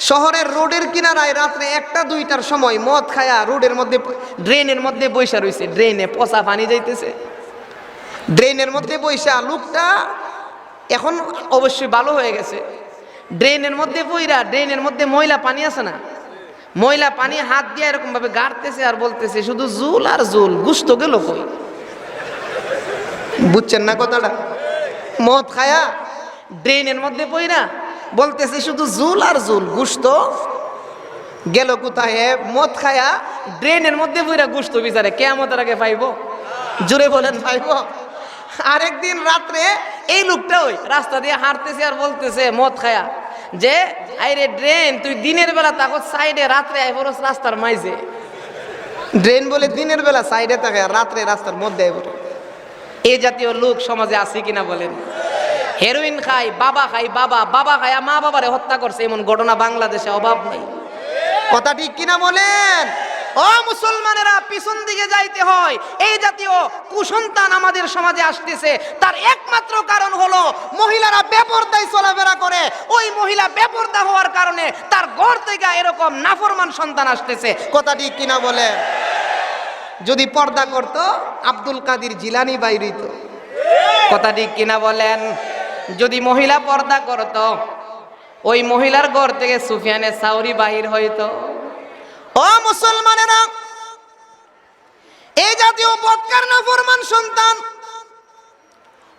শহরের রোডের কিনারায় রাত্রে 1টা-2টার সময় মদ খায়া রোডের মধ্যে, ড্রেনের মধ্যে বৈশা রয়েছে। ড্রেনে পচা পানি যাইতেছে, ড্রেনের মধ্যে বৈশা লোকটা এখন অবশ্যই ভালো হয়ে গেছে। ড্রেনের মধ্যে পইরা, ড্রেনের মধ্যে ময়লা পানি আছে না, ময়লা পানি হাত দিয়ে এরকম ভাবে গাড়তেছে আর বলতেছে শুধু জুল আর জুল, গুস্ত গেল কই? বুঝছেন না কথাটা? মদ খায়া ড্রেনের মধ্যে পইরা বলতেছে শুধু জুল আর জুল, গুস্ত গেল কোথায়? মদ খায়া ড্রেনের মধ্যে পইরা গুস্ত বিচারে কিয়ামতের আগে পাইব? জোরে বলেন পাইব? আরেকদিন রাত্রে এই লোকটা ওই রাস্তা দিয়ে হাঁটতেছে আর বলতেছে মদ খায়া যে, আইরে ড্রেন, তুই দিনের বেলা তাকো সাইডে, রাত্রে আইবরস রাস্তার মাইজে। ড্রেন বলে দিনের বেলা সাইডে থাকে আর রাত্রে রাস্তার মধ্যে আইবর। এই জাতীয় লোক সমাজে আছে কিনা বলেন? হেরোইন খাই, বাবা খাই, বাবা খায় মা বাবারে হত্যা করছে, এমন ঘটনা বাংলাদেশে অভাব নেই। কথা ঠিক কিনা বলেন? ও মুসলমানেরা, পিছন দিকে যাইতে হয়। এই জাতীয় কুসন্তান আমাদের সমাজে আসতেছে, তার একমাত্র কারণ হলো মহিলারা বেপরদায় চলাফেরা করে। ওই মহিলা বেপরদা হওয়ার কারণে তার ঘর থেকে এরকম নাফরমান সন্তান আসতেছে। কথা ঠিক কিনা বলেন? যদি পর্দা করত আব্দুল কাদের জিলানী বাইর হইতো। কথা ঠিক কিনা বলেন? যদি মহিলা পর্দা করত, ওই মহিলার ঘর থেকে সুফিয়ানে সাউরি বাহির হইতো। ও মুসলমানেরা, এই জাতীয় বদকার নাফরমান সন্তান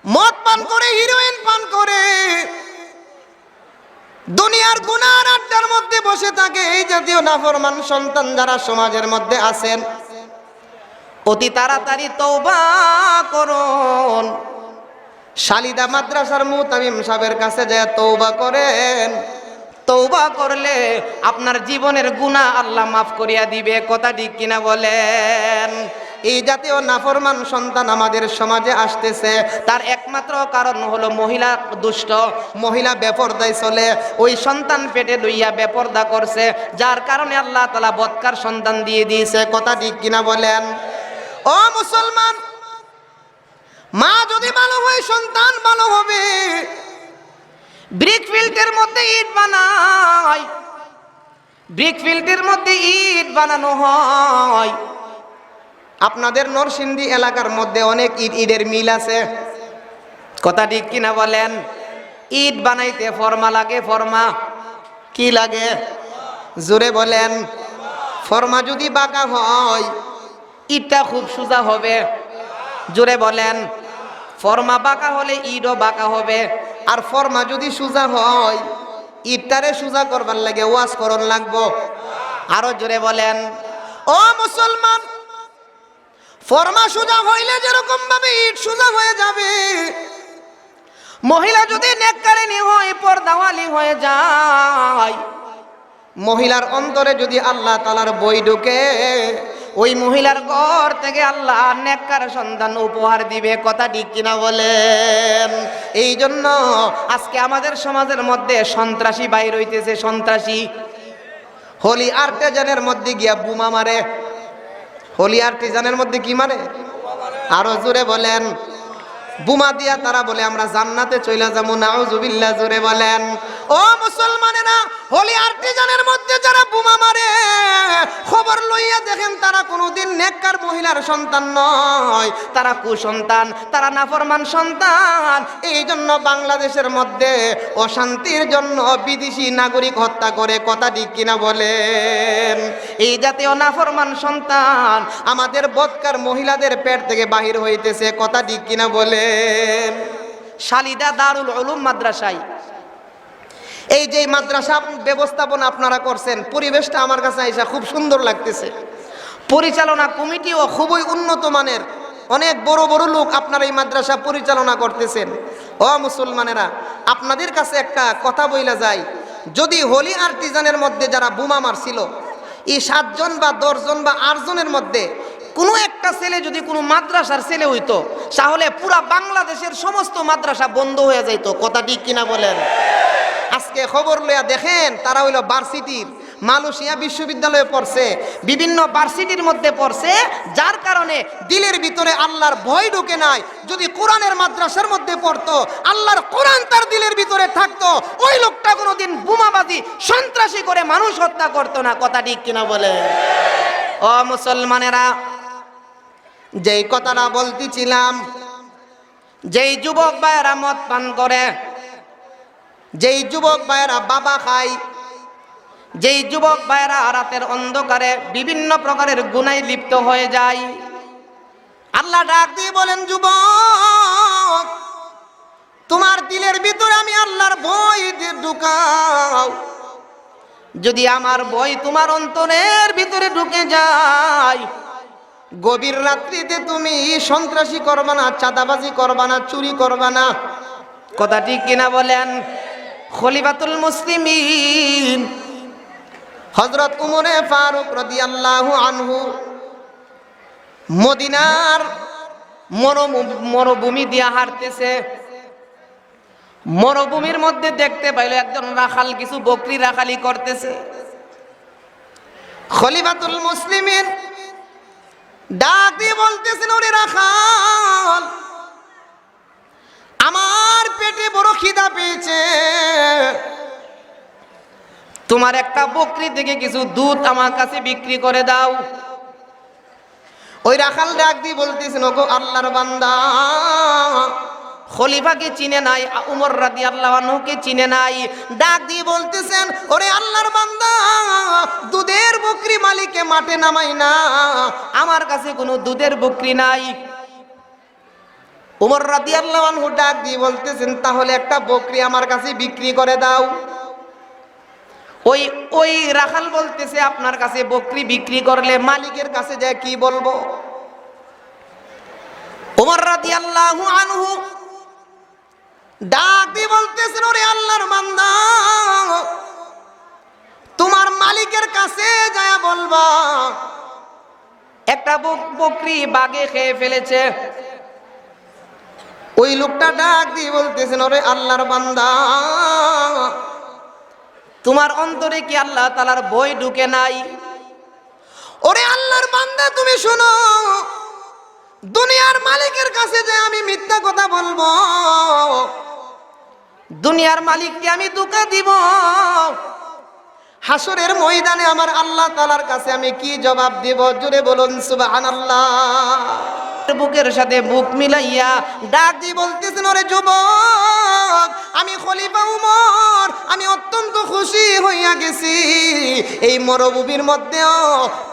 মদ পান করে, হিরোইন পান করে, দুনিয়ার গুনার আড্ডার মধ্যে বসে থাকে। এই জাতীয় নাফরমান সন্তান যারা সমাজের মধ্যে আছেন, অতি তাড়াতাড়ি তওবা করুন। শালিদা মাদ্রাসার মুতামিম সাহেবের কাছে যায় তওবা করেন। তওবা করলে আপনার জীবনের গুনাহ আল্লাহ মাফ করিয়া দিবে। কথা ঠিক কিনা বলেন? এই জাতীয় নাফরমান সন্তান আমাদের সমাজে আসতেছে, তার একমাত্র কারণ হলো মহিলা দুষ্ট, মহিলা বেপরদায় চলে। ওই সন্তান পেটে লইয়া বেপরদা করছে, যার কারণে আল্লাহ তাআলা বদকার সন্তান দিয়ে দিয়েছে। কথা ঠিক কিনা বলেন? ও মুসলমান, মা যদি ভালো হয় সন্তান ভালো হবে। ব্রিক ফিল্ডের মধ্যে ইট বানায়, ব্রিক ফিল্ডের মধ্যে ইট বানানো হয়। আপনাদের নরসিংদী এলাকার মধ্যে অনেক ইটের মিল আছে। কথা ঠিক কিনা বলেন? ইট বানাইতে ফর্মা লাগে। ফর্মা কি লাগে? জোরে বলেন। ফর্মা যদি বাঁকা হয় ইটটা খুব সোজা হবে। জোরে বলেন। ফর্মা বাঁকা হলে ইটও বাঁকা হবে। আর ফর্মা যদি সোজা হয়, ইটটারে সোজা করবার লাগে ওয়াজ করন লাগবো। আরো জোরে বলেন। ও মুসলমান, ফর্মা সোজা হইলে যেরকম ভাবে ইট সোজা হয়ে যাবে, মহিলা যদি নেককারিনী হয়, পর্দাওয়ালি হয়ে যায়, মহিলার অন্তরে যদি আল্লাহ তাআলার বই ঢুকে, ওই মহিলার ঘর থেকে আল্লাহ নেককার সন্তান উপহার দিবে। কথা ঠিক কিনা বলেন? এই জন্য আজকে আমাদের সমাজের মধ্যে সন্ত্রাসী বাইর হইতেছে। সন্ত্রাসী হোলি আর্টিজানের মধ্যে গিয়া বোমা মারে। হোলি আর্টিজানের মধ্যে কি মারে? আরো জোরে বলেন। বোমা দিয়া তারা বলে আমরা জান্নাতে চলে যাবো। নাউজুবিল্লাহ। জোরে বলেন। ও মুসলমানেরা, হোলি আর্টিজানের মধ্যে যারা বোমা মারে, খবর লইয়া দেখেন তারা কোনোদিন নেককার মহিলার সন্তান নয়, তারা কুসন্তান, তারা নাফরমান সন্তান। এই জন্য বাংলাদেশের মধ্যে অশান্তির জন্য বিদেশি নাগরিক হত্যা করে, কথা ঠিক কিনা বলেন? এই জাতীয় নাফরমান সন্তান আমাদের বদকার মহিলাদের পেট থেকে বাহির হইতেছে, কথা ঠিক কিনা বলেন? শালিদা দারুল উলুম মাদ্রাসায় এই যে মাদ্রাসা ব্যবস্থাপনা আপনারা করছেন, পরিবেশটা আমার কাছে আইসা খুব সুন্দর লাগতেছে। পরিচালনা কমিটিও খুবই উন্নত মানের, অনেক বড় বড় লোক আপনারা এই মাদ্রাসা পরিচালনা করতেছেন। ও মুসলমানেরা, আপনাদের কাছে একটা কথা বইলা যায়, যদি হোলি আর্টিজানের মধ্যে যারা বোমা মারছিল, এই 7 জন বা 10 জন বা 8 জনের মধ্যে কোনো একটা ছেলে যদি কোনো মাদ্রাসার ছেলে হইতো, তাহলে পুরা বাংলাদেশের সমস্ত মাদ্রাসা বন্ধ হয়ে যাইতো, কথা ঠিক কিনা বলেন? আজকে খবর লইয়া দেখেন তারা হইল ভার্সিটির, মালয়েশিয়া বিশ্ববিদ্যালয়ে পড়ছে, বিভিন্ন ভার্সিটির মধ্যে পড়ছে, যার কারণে দিলের ভিতরে আল্লাহর ভয় ঢুকে নাই। যদি কোরআনের মাদ্রাসার মধ্যে পড়তো, আল্লাহর কোরআন তার দিলের ভিতরে থাকতো, ওই লোকটা কোনোদিন বোমাবাজি সন্ত্রাসী করে মানুষ হত্যা করতো না, কথা ঠিক কিনা বলে? ও মুসলমানেরা, যেই কথাটা বলতেছিলাম, যেই যুবক ভাইয়েরা মদ পান করে, যেই যুবক ভাইয়েরা বাবা খায়, যেই যুবক ভাইয়েরা রাতের অন্ধকারে বিভিন্ন প্রকারের গুনায় লিপ্ত হয়ে যায়, আল্লাহ ডাক দিয়ে বলেন, যুবক তোমার দিলের ভিতরে আমি আল্লাহর ভয় দিয়ে ঢুকাও। যদি আমার ভয় তোমার অন্তরের ভিতরে ঢুকে যায়, গভীর রাত্রিতে তুমি সন্ত্রাসী করবা না, চাঁদাবাজি করবা না, চুরি করবা না, কথা ঠিক কিনা বলেন? খলিফাতুল মুসলিমিন হযরত উমরে ফারুক রাদিয়াল্লাহু আনহু মদিনার মরুভূমি দিয়া হাঁটতেছে। মরুভূমির মধ্যে দেখতে পাইল একজন রাখাল কিছু বকরি রাখালি করতেছে। খলিফাতুল মুসলিমিন ডাক দিয়ে বলতেছেন, ওরে রাখাল, আমার পেটে বড় খিদা পেয়েছে, তোমার একটা বকরি থেকে কিছু দুধ আমার কাছে বিক্রি করে দাও। ওই রাখাল ডাক দিয়ে বলতেছেন, ওগো আল্লাহর বান্দা, খলিফাকে চিনে নাই, উমর রাদিয়াল্লাহু আনহুকে চিনে নাই। ডাক দিয়ে বলতেছেন, ওরে আল্লাহর বান্দা, দুধের বকরি মালিকে মাঠে নামাই না, আমার কাছে কোনো দুধের বকরি নাই। উমর রাদিয়াল্লাহু আনহু ডাক দিয়ে বলতেছেন, তাহলে একটা বকরি আমার কাছে বিক্রি করে দাও। ওই রাখাল বলতেছে, আপনার কাছে বকরি বিক্রি করলে মালিকের কাছে যায় কি বলবো? উমর রাদিয়াল্লাহু আনহু ডাক দিয়ে বলতেছেন, ওরে আল্লাহর বান্দা, তোমার মালিকের কাছে যায় বলবা একটা বকরি বাঘে খেয়ে ফেলেছে। ওই লোকটা ডাক দিয়ে বলতেছেন, ওরে আল্লাহর বান্দা, তোমার অন্তরে কি আল্লাহ তাআলার ভয় ঢুকে নাই? ওরে আল্লাহর বান্দা, তুমি শোনো, দুনিয়ার মালিকের কাছে যে আমি মিথ্যা কথা বলবো, দুনিয়ার মালিককে আমি ধোঁকা দিব, হাসরের ময়দানে আমার আল্লাহ তাআলার কাছে আমি কি জবাব দেব? জোরে বলুন সুবহানাল্লাহ। বুকের সাথে বুক মিলাইয়া ডাক দিয়ে বলতেছেন, ওরে যুবক, আমি খলিফা উমর, আমি অত্যন্ত খুশি হইয়া গেছি, এই মরুভূমির মধ্যেও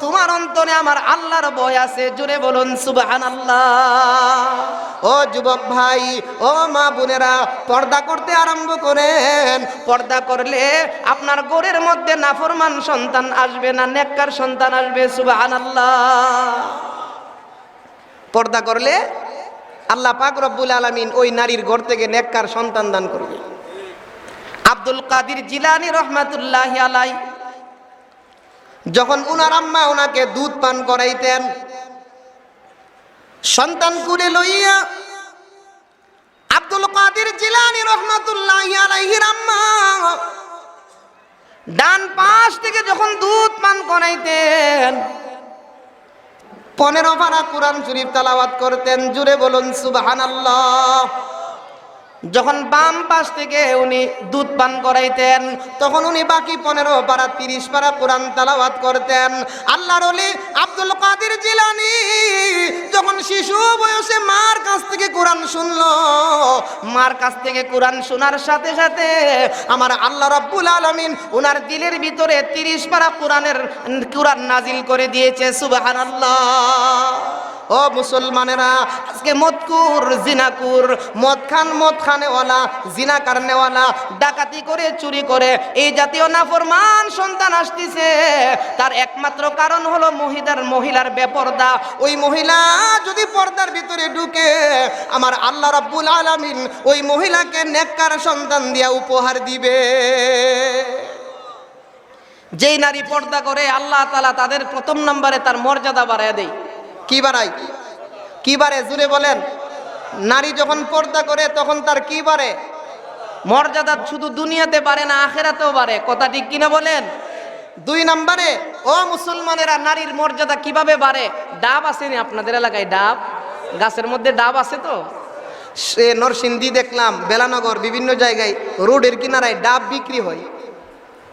তোমার অন্তরে আমার আল্লাহর ভয় আছে। জোরে বলুন সুবহানাল্লাহ। ও যুবক ভাই, ও মা বোনেরা, পর্দা করতে আরম্ভ করেন। পর্দা করলে আপনার ঘরের মধ্যে নাফরমান সন্তান আসবে না, নেককার সন্তান আসবে। সুবহানাল্লাহ। পর্দা করলে আল্লাহ পাক রব্বুল আলামিন ওই নারীর ঘর থেকে নেককার সন্তান দান করবে। আব্দুল কাদির জিলানী রহমাতুল্লাহি আলাইহি যখন উনার আম্মা ওনাকে দুধ পান করাইতেন, সন্তান কুলে লইয়া আব্দুল কাদির জিলানী রহমাতুল্লাহি আলাইহির আম্মা ডান পাশ থেকে যখন দুধ পান করাইতেন, 15 পারা কোরআন শরীফ তেলাওয়াত করতেন। জুড়ে বলুন সুবহানাল্লাহ। যখন বাম পাশ থেকে উনি দুধ পান করাইতেন তখন উনি বাকি 15 পারা 30 পারা কোরআন তেলাওয়াত করতেন। আল্লাহর ওলি আব্দুল কাদের জিলানী যখন শিশু বয়সে মার কাছ থেকে কোরআন শুনলো, মার কাছ থেকে কোরআন শোনার সাথে সাথে আমার আল্লাহ রাব্বুল আলামিন ওনার দিলের ভিতরে 30 পারা কোরআন নাজিল করে দিয়েছে। সুবহানাল্লাহ। ও মুসলমানেরা, আজকে মদকুর জিনাকুর, মদ খানেওয়ালা, জিনা কারনেওয়ালা, ডাকাতি করে চুরি করে এই জাতীয় নাফরমান সন্তান আসতেছে, তার একমাত্র কারণ হলো মহিলার বেপরদা। ওই মহিলা যদি পর্দার ভিতরে ঢুকে আমার আল্লাহ রাব্বুল আলামিন ওই মহিলাকে নেককার সন্তান দিয়া উপহার দিবে। যেই নারী পর্দা করে আল্লাহ তাআলা তাদের প্রথম নম্বরে তার মর্যাদা বাড়ায় দেয়। কি বাড়ে জুড়ে বলেন? নারী যখন পর্দা করে তখন তার কি বাড়ে? মর্যাদা শুধু দুনিয়াতে বাড়ে না, আখেরাতেও বাড়ে। কথা ঠিক কিনা বলেন? 2 নম্বরে ও মুসলমানেরা, নারীর মর্যাদা কিভাবে বাড়ে? ডাব আসেনি আপনাদের এলাকায়? ডাব গাছের মধ্যে ডাব আছে তো? সে নরসিংদী দেখলাম, বেলানগর, বিভিন্ন জায়গায় রোডের কিনারায় ডাব বিক্রি হয়,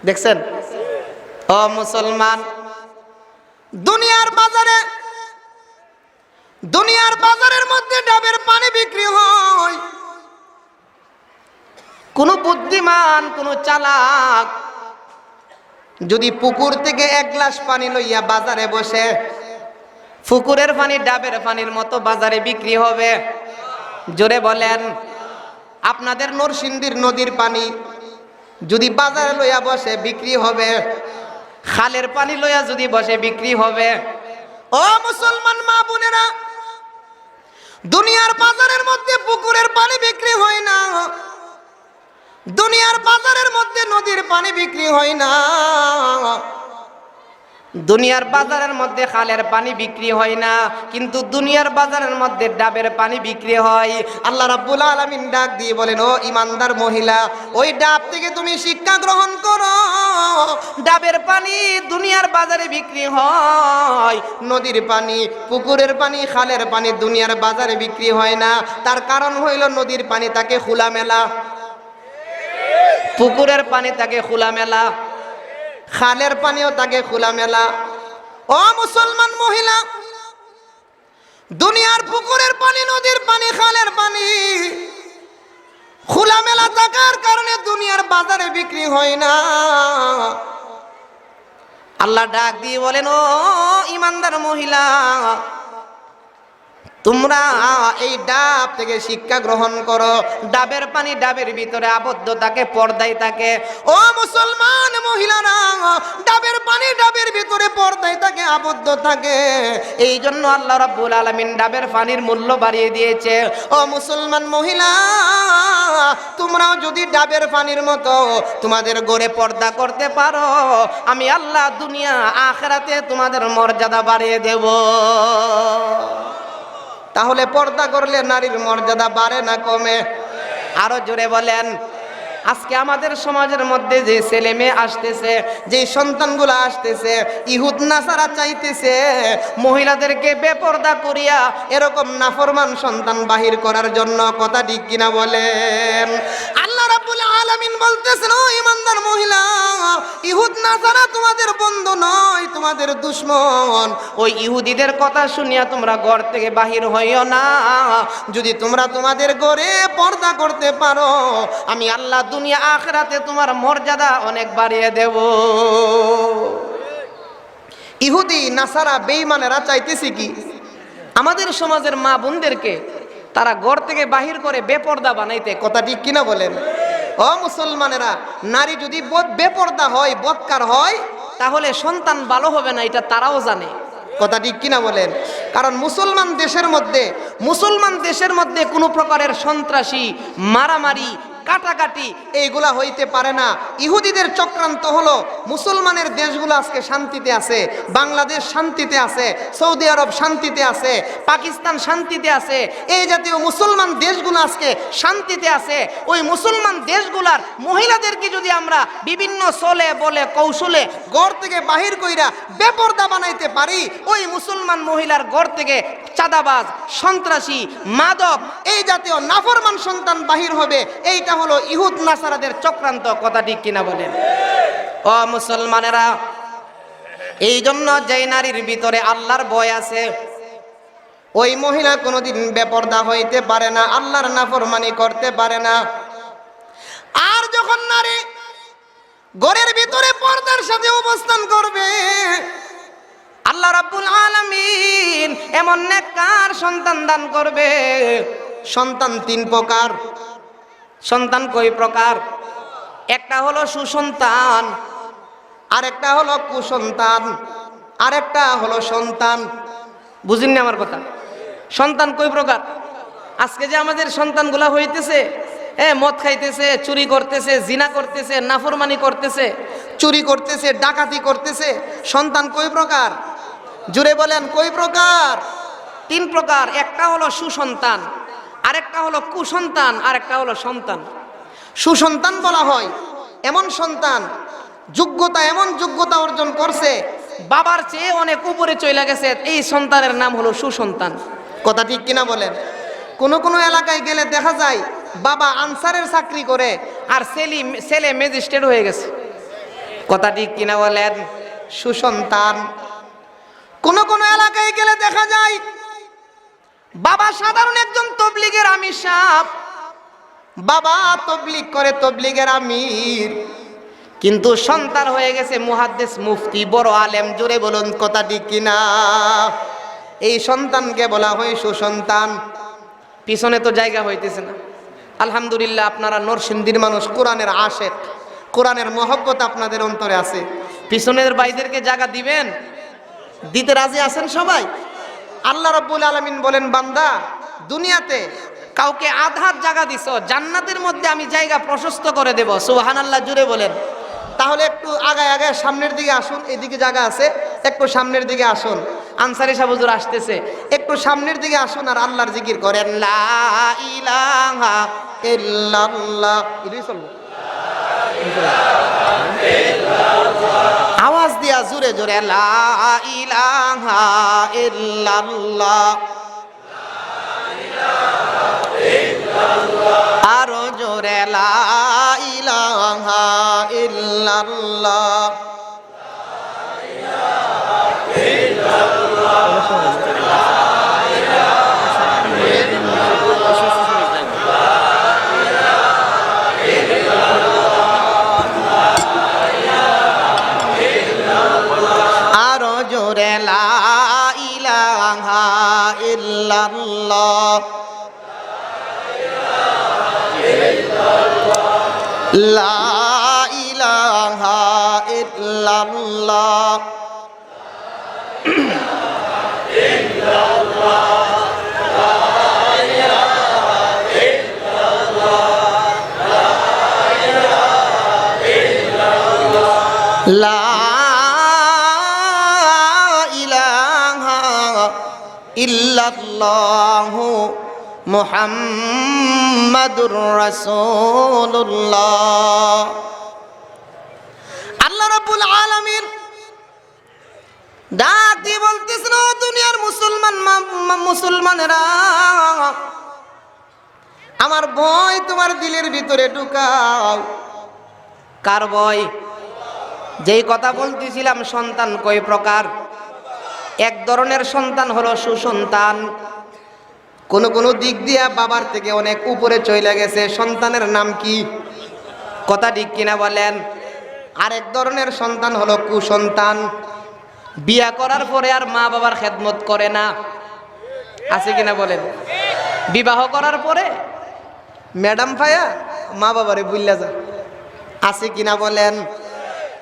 দেখছেন? ও মুসলমান, দুনিয়ার বাজারের মধ্যে ডাবের পানি বিক্রি হয়। কোন বুদ্ধিমান, কোন চালাক যদি পুকুর থেকে 1 গ্লাস পানি লইয়া বাজারে বসে, পুকুরের পানি ডাবের পানির মতো বাজারে বিক্রি হবে? জোরে বলেন। আপনাদের নরসিংদীর নদীর পানি যদি বাজারে লইয়া বসে বিক্রি হবে, খালের পানি লইয়া যদি বসে বিক্রি হবে। ও মুসলমান মা বোনেরা, দুনিয়ার বাজারের মধ্যে পুকুরের পানি বিক্রি হয় না, দুনিয়ার বাজারের মধ্যে নদীর পানি বিক্রি হয় না, দুনিয়ার বাজারের মধ্যে খালের পানি বিক্রি হয় না, কিন্তু দুনিয়ার বাজারের মধ্যে ডাবের পানি বিক্রি হয়। আল্লাহ রাব্বুল আলামিন ডাক দিয়ে বলেন, ও ইমানদার মহিলা, ওই ডাব থেকে তুমি শিক্ষা গ্রহণ করো। ডাবের পানি দুনিয়ার বাজারে বিক্রি হয়, নদীর পানি, পুকুরের পানি, খালের পানি দুনিয়ার বাজারে বিক্রি হয় না। তার কারণ হইল নদীর পানি তাকে খোলামেলা, পুকুরের পানি তাকে খোলামেলা, খালের পানিও তাকে খোলামেলা। ও মুসলমান মহিলা, দুনিয়ার পুকুরের পানি, নদীর পানি, খালের পানি খোলামেলা থাকার কারণে দুনিয়ার বাজারে বিক্রি হয় না। আল্লাহ ডাক দিয়ে বলেন, ও ইমানদার মহিলা, তোমরা এই ডাব থেকে শিক্ষা গ্রহণ করো। ডাবের পানি ডাবের ভিতরে আবদ্ধ থাকে, পর্দায় থাকে। ও মুসলমান মহিলারা, ডাবের পানি ডাবের ভিতরে পর্দায় থাকে, আবদ্ধ থাকে। এই জন্য আল্লাহ রাব্বুল আলামিন ডাবের পানির মূল্য বাড়িয়ে দিয়েছে। ও মুসলমান মহিলা, তোমরাও যদি ডাবের পানির মতো তোমাদের ঘরে পর্দা করতে পারো, আমি আল্লাহ দুনিয়া আখিরাতে তোমাদের মর্যাদা বাড়িয়ে দেব। তাহলে পর্দা করলে নারীর মর্যাদা বাড়ে না কমে? আরো জোরে বলেন। আজকে আমাদের সমাজের মধ্যে যে ছেলে মেয়ে আসতেছে, যে সন্তানগুলো আসতেছে, ইহুদ নাসারা চাইতেছে মহিলাদেরকে বেপর্দা করিয়া এরকম নাফরমান সন্তান বাহির করার জন্য। কথা ঠিক কিনা বলেন? আল্লাহ রাব্বুল আলামিন বলতেছেন, ও ইমানদার মহিলা, ইহুদ নাসারা তোমাদের বন্ধু নয়, তোমাদের দুশমন। ওই ইহুদিদের কথা শুনিয়া তোমরা ঘর থেকে বাহির হইও না। যদি তোমরা তোমাদের ঘরে পর্দা করতে পারো, আমি আল্লাহ দুনিয়া আখিরাতে তোমার মর্যাদা অনেক বাড়িয়ে দেব। ইহুদি নাসারা বেঈমানেরা চাইতেছে কি? আমাদের সমাজের মা বোনদেরকে তারা ঘর থেকে বাহির করে বেপর্দা বানাইতে। কথা ঠিক কিনা বলেন? ও মুসলমানেরা, নারী যদি বেপর্দা হয়, বদকার হয়, তাহলে সন্তান ভালো হবে না, এটা তারাও জানে। কথা ঠিক কিনা বলেন? কারণ মুসলমান দেশের মধ্যে কোনো প্রকারের সন্ত্রাসী, মারামারি, কাটাকাটি এইগুলা হইতে পারে না। ইহুদিদের চক্রান্ত হলো মুসলমানের দেশগুলো আজকে শান্তিতে আছে, বাংলাদেশ শান্তিতে আছে, সৌদি আরব শান্তিতে আছে, পাকিস্তান শান্তিতে আছে, এই জাতীয় মুসলমান দেশগুলো আজকে শান্তিতে আছে। ওই মুসলমান দেশগুলার মহিলাদেরকে যদি আমরা বিভিন্ন চলে বলে কৌশলে ঘর থেকে বাহির কইরা বেপর্দা বানাইতে পারি, ওই মুসলমান মহিলার ঘর থেকে চাঁদাবাজ, সন্ত্রাসী, মাদক, এই জাতীয় নাফরমান সন্তান বাহির হবে। এইটা হলো ইহুদ নাসারাদের চক্রান্ত। কথা ঠিক কিনা বলেন? ও মুসলমানেরা, এই জন্য যেই নারীর ভিতরে আল্লাহর ভয় আছে, ওই মহিলা কোনোদিন বেপরদা হইতে পারে না, আল্লাহর নাফরমানি করতে পারে না। আর যখন নারী ঘরের ভিতরে পর্দার সাথে অবস্থান করবে, আল্লাহ রাব্বুল আলামিন এমন নেককার সন্তান দান করবে। সন্তান তিন প্রকার। সন্তান কয় প্রকার? একটা হলো সুসন্তান, আরেকটা হলো কুসন্তান, আরেকটা হলো সন্তান। বুঝিনি আমার কথা? সন্তান কয় প্রকার? আজকে যে আমাদের সন্তানগুলা হইতেছে, মদ খাইতেছে, চুরি করতেছে, জিনা করতেছে, নাফরমানি করতেছে, চুরি করতেছে, ডাকাতি করতেছে, সন্তান কয় প্রকার? জুড়ে বলেন, কয় প্রকার? তিন প্রকার। একটা হলো সুসন্তান, আরেকটা হলো কুসন্তান, আরেকটা হলো সন্তান। সুসন্তান বলা হয় এমন সন্তান, যোগ্যতা, এমন যোগ্যতা অর্জন করছে, বাবার চেয়ে অনেক উপরে চলে গেছে, এই সন্তানের নাম হলো সুসন্তান। কথা ঠিক কিনা বলেন? কোন কোন এলাকায় গেলে দেখা যায় বাবা আনসারের চাকরি করে আর ছেলে ম্যাজিস্ট্রেট হয়ে গেছে। কথা ঠিক কিনা বলেন? সুসন্তান। কোন কোন এলাকায় গেলে দেখা যায় বাবা সাধারণ একজন তবলিগের আমির সাহেব, বাবা তবলিগ করে, তবলিগের আমির, কিন্তু সন্তান হয়ে গেছে মুহাদ্দিস, মুফতি, বড় আলেম। জোরে বলুন কথা ঠিক কিনা? এই সন্তানকে বলা হয় সুসন্তান। পিছনে তো জায়গা হইতেছে না। আলহামদুলিল্লাহ, আপনারা নরসিংদীর মানুষ, কোরআনের আশেক, কোরআনের মহব্বত আপনাদের অন্তরে আছে। পিছনের ভাইদেরকে জায়গা দিবেন? দিতে রাজি আছেন সবাই? আল্লাহ রাব্বুল আলামিন বলেন, বান্দা, দুনিয়াতে কাউকে আধার জায়গা দিছো, জান্নাতের মধ্যে আমি জায়গা প্রশস্ত করে দেব। সুবহানাল্লাহ, জুড়ে বলেন। তাহলে একটু আগায় আগায় সামনের দিকে আসুন, এদিকে জায়গা আছে, একটু সামনের দিকে আসুন। আনসারী সাহেব হুজুর আসতেছে, একটু সামনের দিকে আসুন আর আল্লাহর জিকির করেন, লা ইলাহা ইল্লাল্লাহ। এটাই চলবে। আওয়াজ দিয়া জোরে জোরে, লা ইলাহা ইল্লাল্লাহ। আরো জোরে, লা ইলাহা ইল্লাল্লাহ। আরো জোরে, লা ইলাহা ইল্লাল্লাহ। লা ইলাহা ইল্লাল্লাহ। লা ইলাহা ইল্লাল্লাহু মুহাম্মাদুর রাসূলুল্লাহ। আল্লাহ রাব্বুল আলামিন ডাক দিয়ে বলতেছেন, ও দুনিয়ার মুসলমানেরা, আমার ভয় তোমার দিলের ভিতরে ঢুকাও। কার ভয়? যেই কথা বলতেছিলাম, সন্তান কয় প্রকার? এক ধরনের সন্তান হলো সুসন্তান, কোন কোন দিক দিয়া বাবার থেকে অনেক উপরে চলে গেছে, সন্তানের নাম কি? কথা ঠিক কিনা বলেন? আরেক ধরনের সন্তান হলো কুসন্তান, বিয়া করার পরে আর মা বাবার খেদমত করে না। আছে কিনা বলেন? বিবাহ করার পরে ম্যাডাম ভাইয়া মা বাবারে বইলা যায়। আছে কিনা বলেন?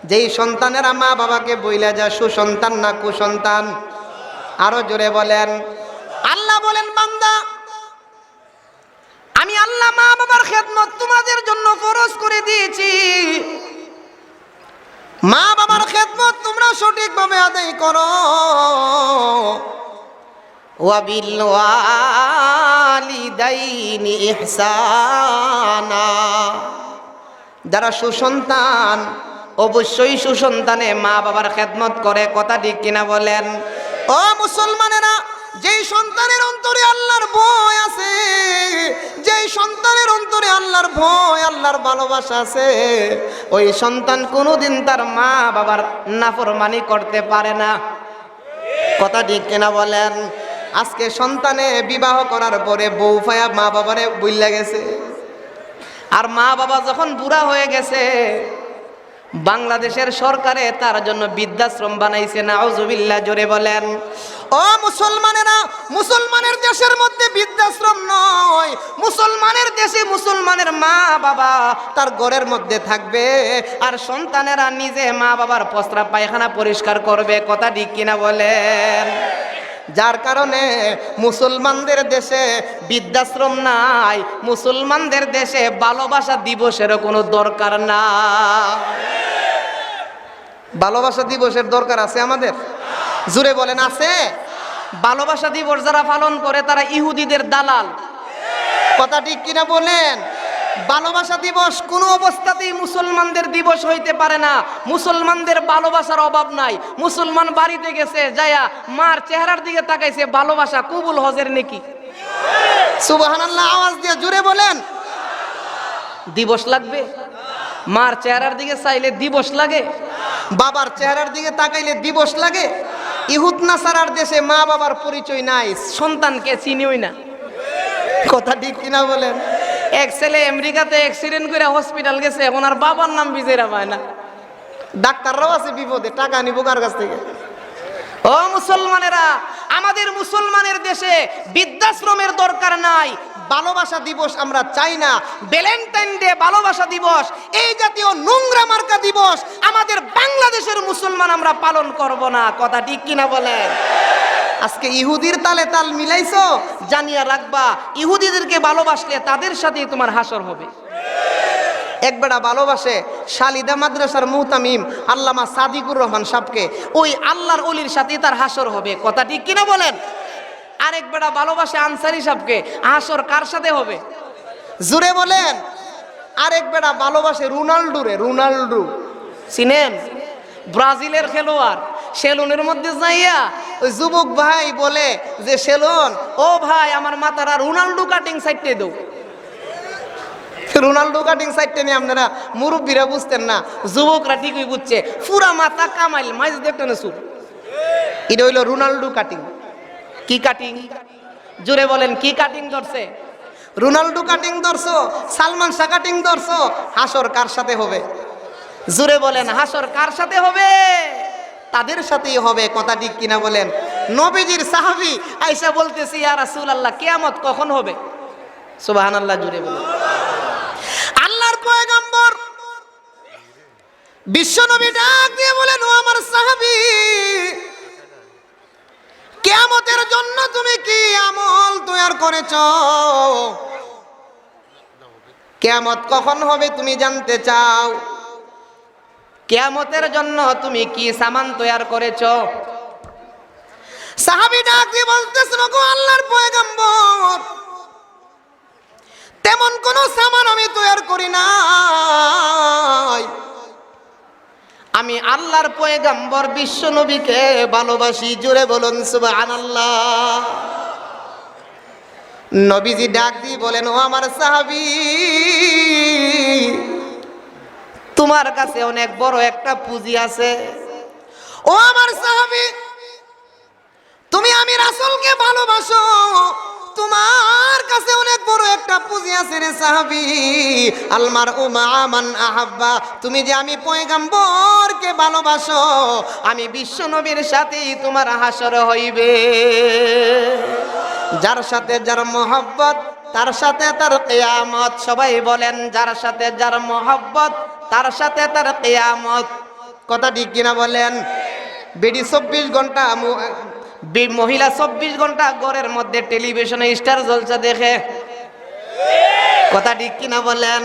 যেই সন্তানেরা মা বাবাকে বইলা যায়, সুসন্তান না কুসন্তান? আরো জোরে বলেন। আল্লাহ বলেন, বান্দা, আমি আল্লাহ মা বাবার খেদমত তোমাদের জন্য ফরজ করে দিয়েছি। মা বাবার খেদমত তোমরা সঠিকভাবে আদায় করো। ওয়াবিল ওয়ালিদাইনি ইহসানা। যারা সুসন্তান, অবশ্যই সুসন্তানে মা বাবার খেদমত করে। কথা ঠিক কিনা বলেন? ও মুসলমানেরা, যেই সন্তানের অন্তরে আল্লাহর ভয় আছে, যেই সন্তানের অন্তরে আল্লাহর ভয় আল্লাহর ভালোবাসা আছে, ওই সন্তান কোনোদিন তার মা বাবার নাফরমানি করতে পারে না। কথা ঠিক কিনা বলেন? আজকে সন্তানে বিবাহ করার পরে বউ ফায়া মা বাবারে বুইল্লা গেছে, আর মা বাবা যখন বুড়া হয়ে গেছে বাংলাদেশের সরকারে তার জন্য বৃদ্ধাশ্রম বানাইছে। নাউজুবিল্লাহ, জোরে বলেন। ও মুসলমানেরা, মুসলমানের দেশের মধ্যে বৃদ্ধাশ্রম নয়, মুসলমানের দেশে মুসলমানের মা বাবা তার ঘরের মধ্যে থাকবে, আর সন্তানেরা নিজে মা বাবার প্রস্রাব পায়খানা পরিষ্কার করবে। কথা ঠিক কিনা বলেন? যার কারণে মুসলমানদের দেশে বৃদ্ধাশ্রম নাই, মুসলমানদের দেশে ভালোবাসা দিবসের কোনো দরকার না। ভালোবাসা দিবসের দরকার আছে আমাদের? জোরে বলেন, আছে? ভালোবাসা দিবস যারা পালন করে তারা ইহুদিদের দালাল। কথা ঠিক কিনা বলেন? ভালোবাসা দিবস কোনো অবস্থাতেই মুসলমানদের দিবস হইতে পারে না। মুসলমানদের ভালোবাসার অভাব নাই। মুসলমান বাড়িতে গেছে যায়া মার চেহারার দিকে তাকাইছে, ভালোবাসা কবুল হজের নেকি। সুবহানাল্লাহ, আওয়াজ দিয়ে জোরে বলেন। দিবস লাগবে? মার চেহারার দিকে চাইলে দিবস লাগে? বাবার চেহারার দিকে তাকাইলে দিবস লাগে? ইহুদ নাসারার দেশে মা বাবার পরিচয় নাই, সন্তানকে চিনিই না। কথা ঠিক কিনা বলেন? এক ছেলে আমেরিকাতে অ্যাক্সিডেন্ট করে হসপিটাল গেছে, এখন আর বাবার নাম বিজেরা পায় না। ডাক্তাররাও আছে বিপদে, টাকা নিব কার কাছ থেকে? ও মুসলমানেরা, আমাদের মুসলমানের দেশে বৃদ্ধাশ্রমের দরকার নাই। ভালোবাসা দিবস আমরা চাই না। ভ্যালেন্টাইন ডে, ভালোবাসা দিবস, এই জাতীয় নোংরা মার্কা দিবস আমাদের বাংলাদেশের মুসলমান আমরা পালন করব না। কথা ঠিক কিনা বলেন? আজকে ইহুদির তালে তাল মিলাইছো, জানিয়া রাখবা ইহুদিদেরকে ভালোবাসলে তাদের সাথেই তোমার হাসর হবে। এক বেটা ভালোবাসে শালিদা মাদ্রাসার মুহতামিম আল্লামা সাদিকুর রহমান সাহেবকে, ওই আল্লাহর ওলির সাথেই তার হাসর হবে। কথা ঠিক কিনা বলেন? আরেক বেটা ভালোবাসে আনসারি সাহেবকে, হাসর কার সাথে হবে? জোরে বলেন। আরেক বেটা ভালোবাসে রোনাল্ডোরে, রোনাল্ডো চিনেন? ব্রাজিলের খেলোয়াড়। সেলুনের মধ্যে যাইয়া ওই যুবক ভাই বলে যে, সেলুন ও ভাই আমার মাথারা রোনাল্ডো কাটিং সাইডে দাও। রোনাল্ডো কাটিং সাইডে নিয়ে আপনারা মুরব্বীরা বুঝতেন না, যুবকরা ঠিকই বুঝছে। পুরা মাথা কামাইল মাইজ দেখতেন না সুর, এটা হইল রোনাল্ডো কাটিং। কি কাটিং? জোরে বলেন, কি কাটিং ধরছে? রোনাল্ডো কাটিং ধরছো, সালমান শাহ কাটিং ধরছো, হাসর কার সাথে হবে? জোরে বলেন, হাসর কার সাথে হবে? তাদের সাথেই হবে। কথা ঠিক কিনা বলেন? নবীজির সাহাবী আয়েশা বলতেছি, ইয়া রাসূলুল্লাহ কিয়ামত কখন হবে? সুবহানাল্লাহ, জোরে বলেন। আল্লাহর পয়গম্বর বিশ্ব নবী ডাক দিয়ে বলেন, ও আমার সাহাবী, কিয়ামতের জন্য তুমি কি আমল তৈরি করেছো? কিয়ামত কখন হবে তুমি জানতে চাও? কিয়ামতের জন্য তুমি কি সামান তৈরি করেছো? সাহাবী ডাক দিয়ে বলতেছেন, ওগো আল্লাহর পয়গম্বর, তেমন কোন সামান আমি তৈরি করি নাই। আমি আল্লাহর পয়গম্বর বিশ্ব নবীকে ভালোবাসি। জোরে বলুন সুবহানাল্লাহ। নবীজি ডাক দিয়ে বলেন, ও আমার সাহাবী, তোমার কাছে অনেক বড় একটা পুঁজি আছে। ও আমার সাহাবী, তুমি আমি রাসূলকে ভালোবাসো, তোমার কাছে অনেক বড় একটা পুঁজি আছে রে সাহাবী। আল মারউ মা মান আহাব্বা, তুমি যে আমি পয়গম্বরকে ভালোবাসো, আমি বিশ্ব নবীর সাথেই তোমার হাসর হইবে। যার সাথে যার মহব্বত তার সাথে তার কিয়ামত। সবাই বলেন, যার সাথে যার মহব্বত তার সাথে তার কিয়ামত। কথা ঠিক কিনা বলেন? বেডি 24 ঘন্টা, মহিলা 24 ঘন্টা ঘরের মধ্যে টেলিভিশনে স্টার জলসা দেখে। কথা ঠিক কিনা বলেন?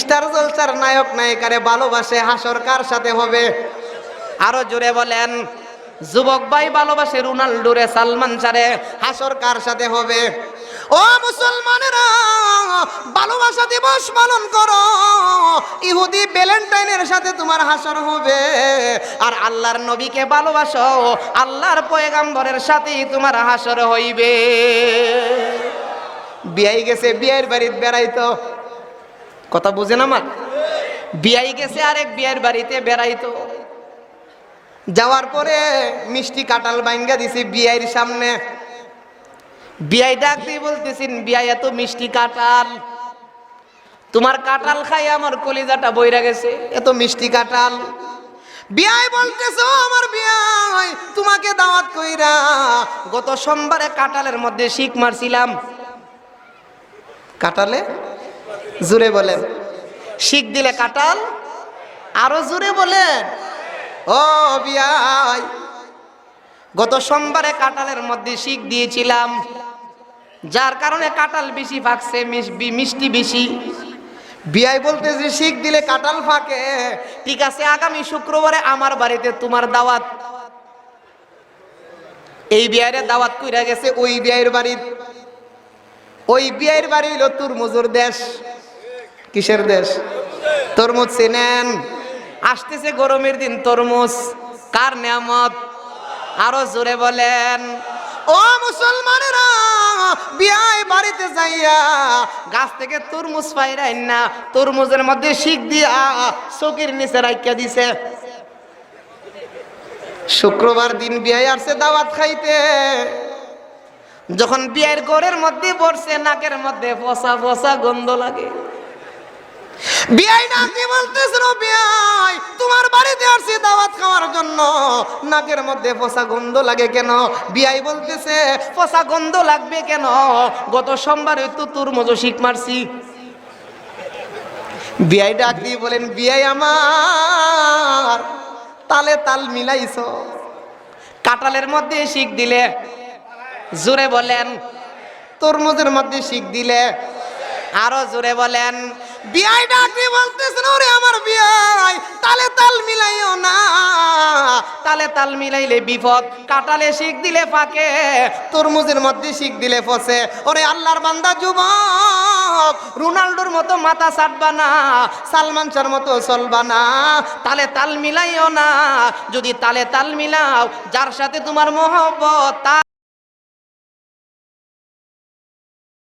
স্টার জলসার নায়ক নায়িকারে ভালোবাসে, হাসর কার সাথে হবে? আরো জোরে বলেন। যুবক ভাই ভালোবাসে রোনাল্ডোরে, সালমান শাহরে, হাসর কার সাথে হবে? ও মুসলমানেরা, ভালোবাসা দিবস পালন করো। ইহুদি ভ্যালেন্টাইনের সাথে তোমার হাসর হবে, আর আল্লাহর নবীকে ভালোবাসো, আল্লাহর পয়গাম্বরের সাথেই তোমার হাসর হইবে। বিয়াই গেছে বিয়ের বাড়িতে বেড়াইতো, কথা বুঝেন আমার? বিয়াই গেছে আরেক বিয়ের বাড়িতে বেড়াইতো, যাওয়ার পরে মিষ্টি কাঁঠাল বাইঙ্গা দিছে বিয়ের সামনে। বিয়াই ডাক দিয়ে বলতেছেন, বিয়াই এত মিষ্টি কাঁঠাল, তোমার কাঁঠাল খাই আমার কলিজাটা বইরা গেছে, এত মিষ্টি কাঁঠাল। বিয়াই বলতেছে, ও আমার বিয়াই, তোমাকে দাওয়াত কইরা গত সোমবারে কাঁঠালের মধ্যে শিক মারছিলাম। কাঁঠালে জুড়ে বলেন, শিক দিলে কাঁঠাল, আরো জুড়ে বলেন। ও বিয়াই, গত সোমবারে কাঁঠালের মধ্যে শিক দিয়েছিলাম, যার কারণে কাঁঠাল বেশি ফাঁকছে, মিষ্টি বেশি। বিয়াই বলতেছে, শিক দিলে কাঁঠাল ফাঁকে, ঠিক আছে, আগামী শুক্রবারে আমার বাড়িতে তোমার দাওয়াত। এই বিয়ারে দাওয়াত কইরা গেছে ওই বিয়ের বাড়ির। ওই বিয়ের বাড়ি হলো তরমুজের দেশ। কিসের দেশ? তরমুজ চেনেন? আসতেছে গরমের দিন, তরমুজ কার নিয়ামত? আরো জোরে বলেন। ও মুসলমানেরা, বিয়াই বাড়িতে যাইয়া গাছ থেকে তরমুজ পাইরাইন না, তরমুজের মধ্যে শিক দিয়া চকির নিচে রাখিয়া দিছে। শুক্রবার দিন বিয়াই আসছে দাওয়াত খাইতে। যখন বিয়ের ঘরের মধ্যে বসছে, নাকের মধ্যে ফসা ফসা গন্ধ লাগে। বিয়াই নাকি বলতেছিল, বিয়াই তোমার বাড়িতে আসছি দাওয়াত খাওয়ার জন্য, নাকের মধ্যে ফসা গন্ধ লাগে কেন? বিয়াই বলতেছে, ফসা গন্ধ লাগবে কেন? গত সোমবারে তো তরমুজ শিক মারছি। বিয়াই ডাক দিয়ে বলেন, বিয়াই আমার, তালে তাল মিলাইছো, কাঁঠালের মধ্যে শিক দিলে, জোরে বলেন, তরমুজের মধ্যে শিক দিলে, আরো জোরে বলেন। বিয়াই ডাক দিয়ে বলতেছেন, ওরে আমার বিয়াই, তালে তাল মিলাইও না, তালে তাল মিলাইলে বিপদ, কাঁঠালে শিক দিলে ফাঁকে, তরমুজের মধ্যে শিক দিলে ফসে। ওরে আল্লাহর বান্দা যুবক, রোনাল্ডোর মতো মাথা ছাড়বা না, সালমান শাহর মতো চলবা না, তালে তাল মিলাইও না। যদি তালে তাল মিলাও, যার সাথে তোমার মহব্বত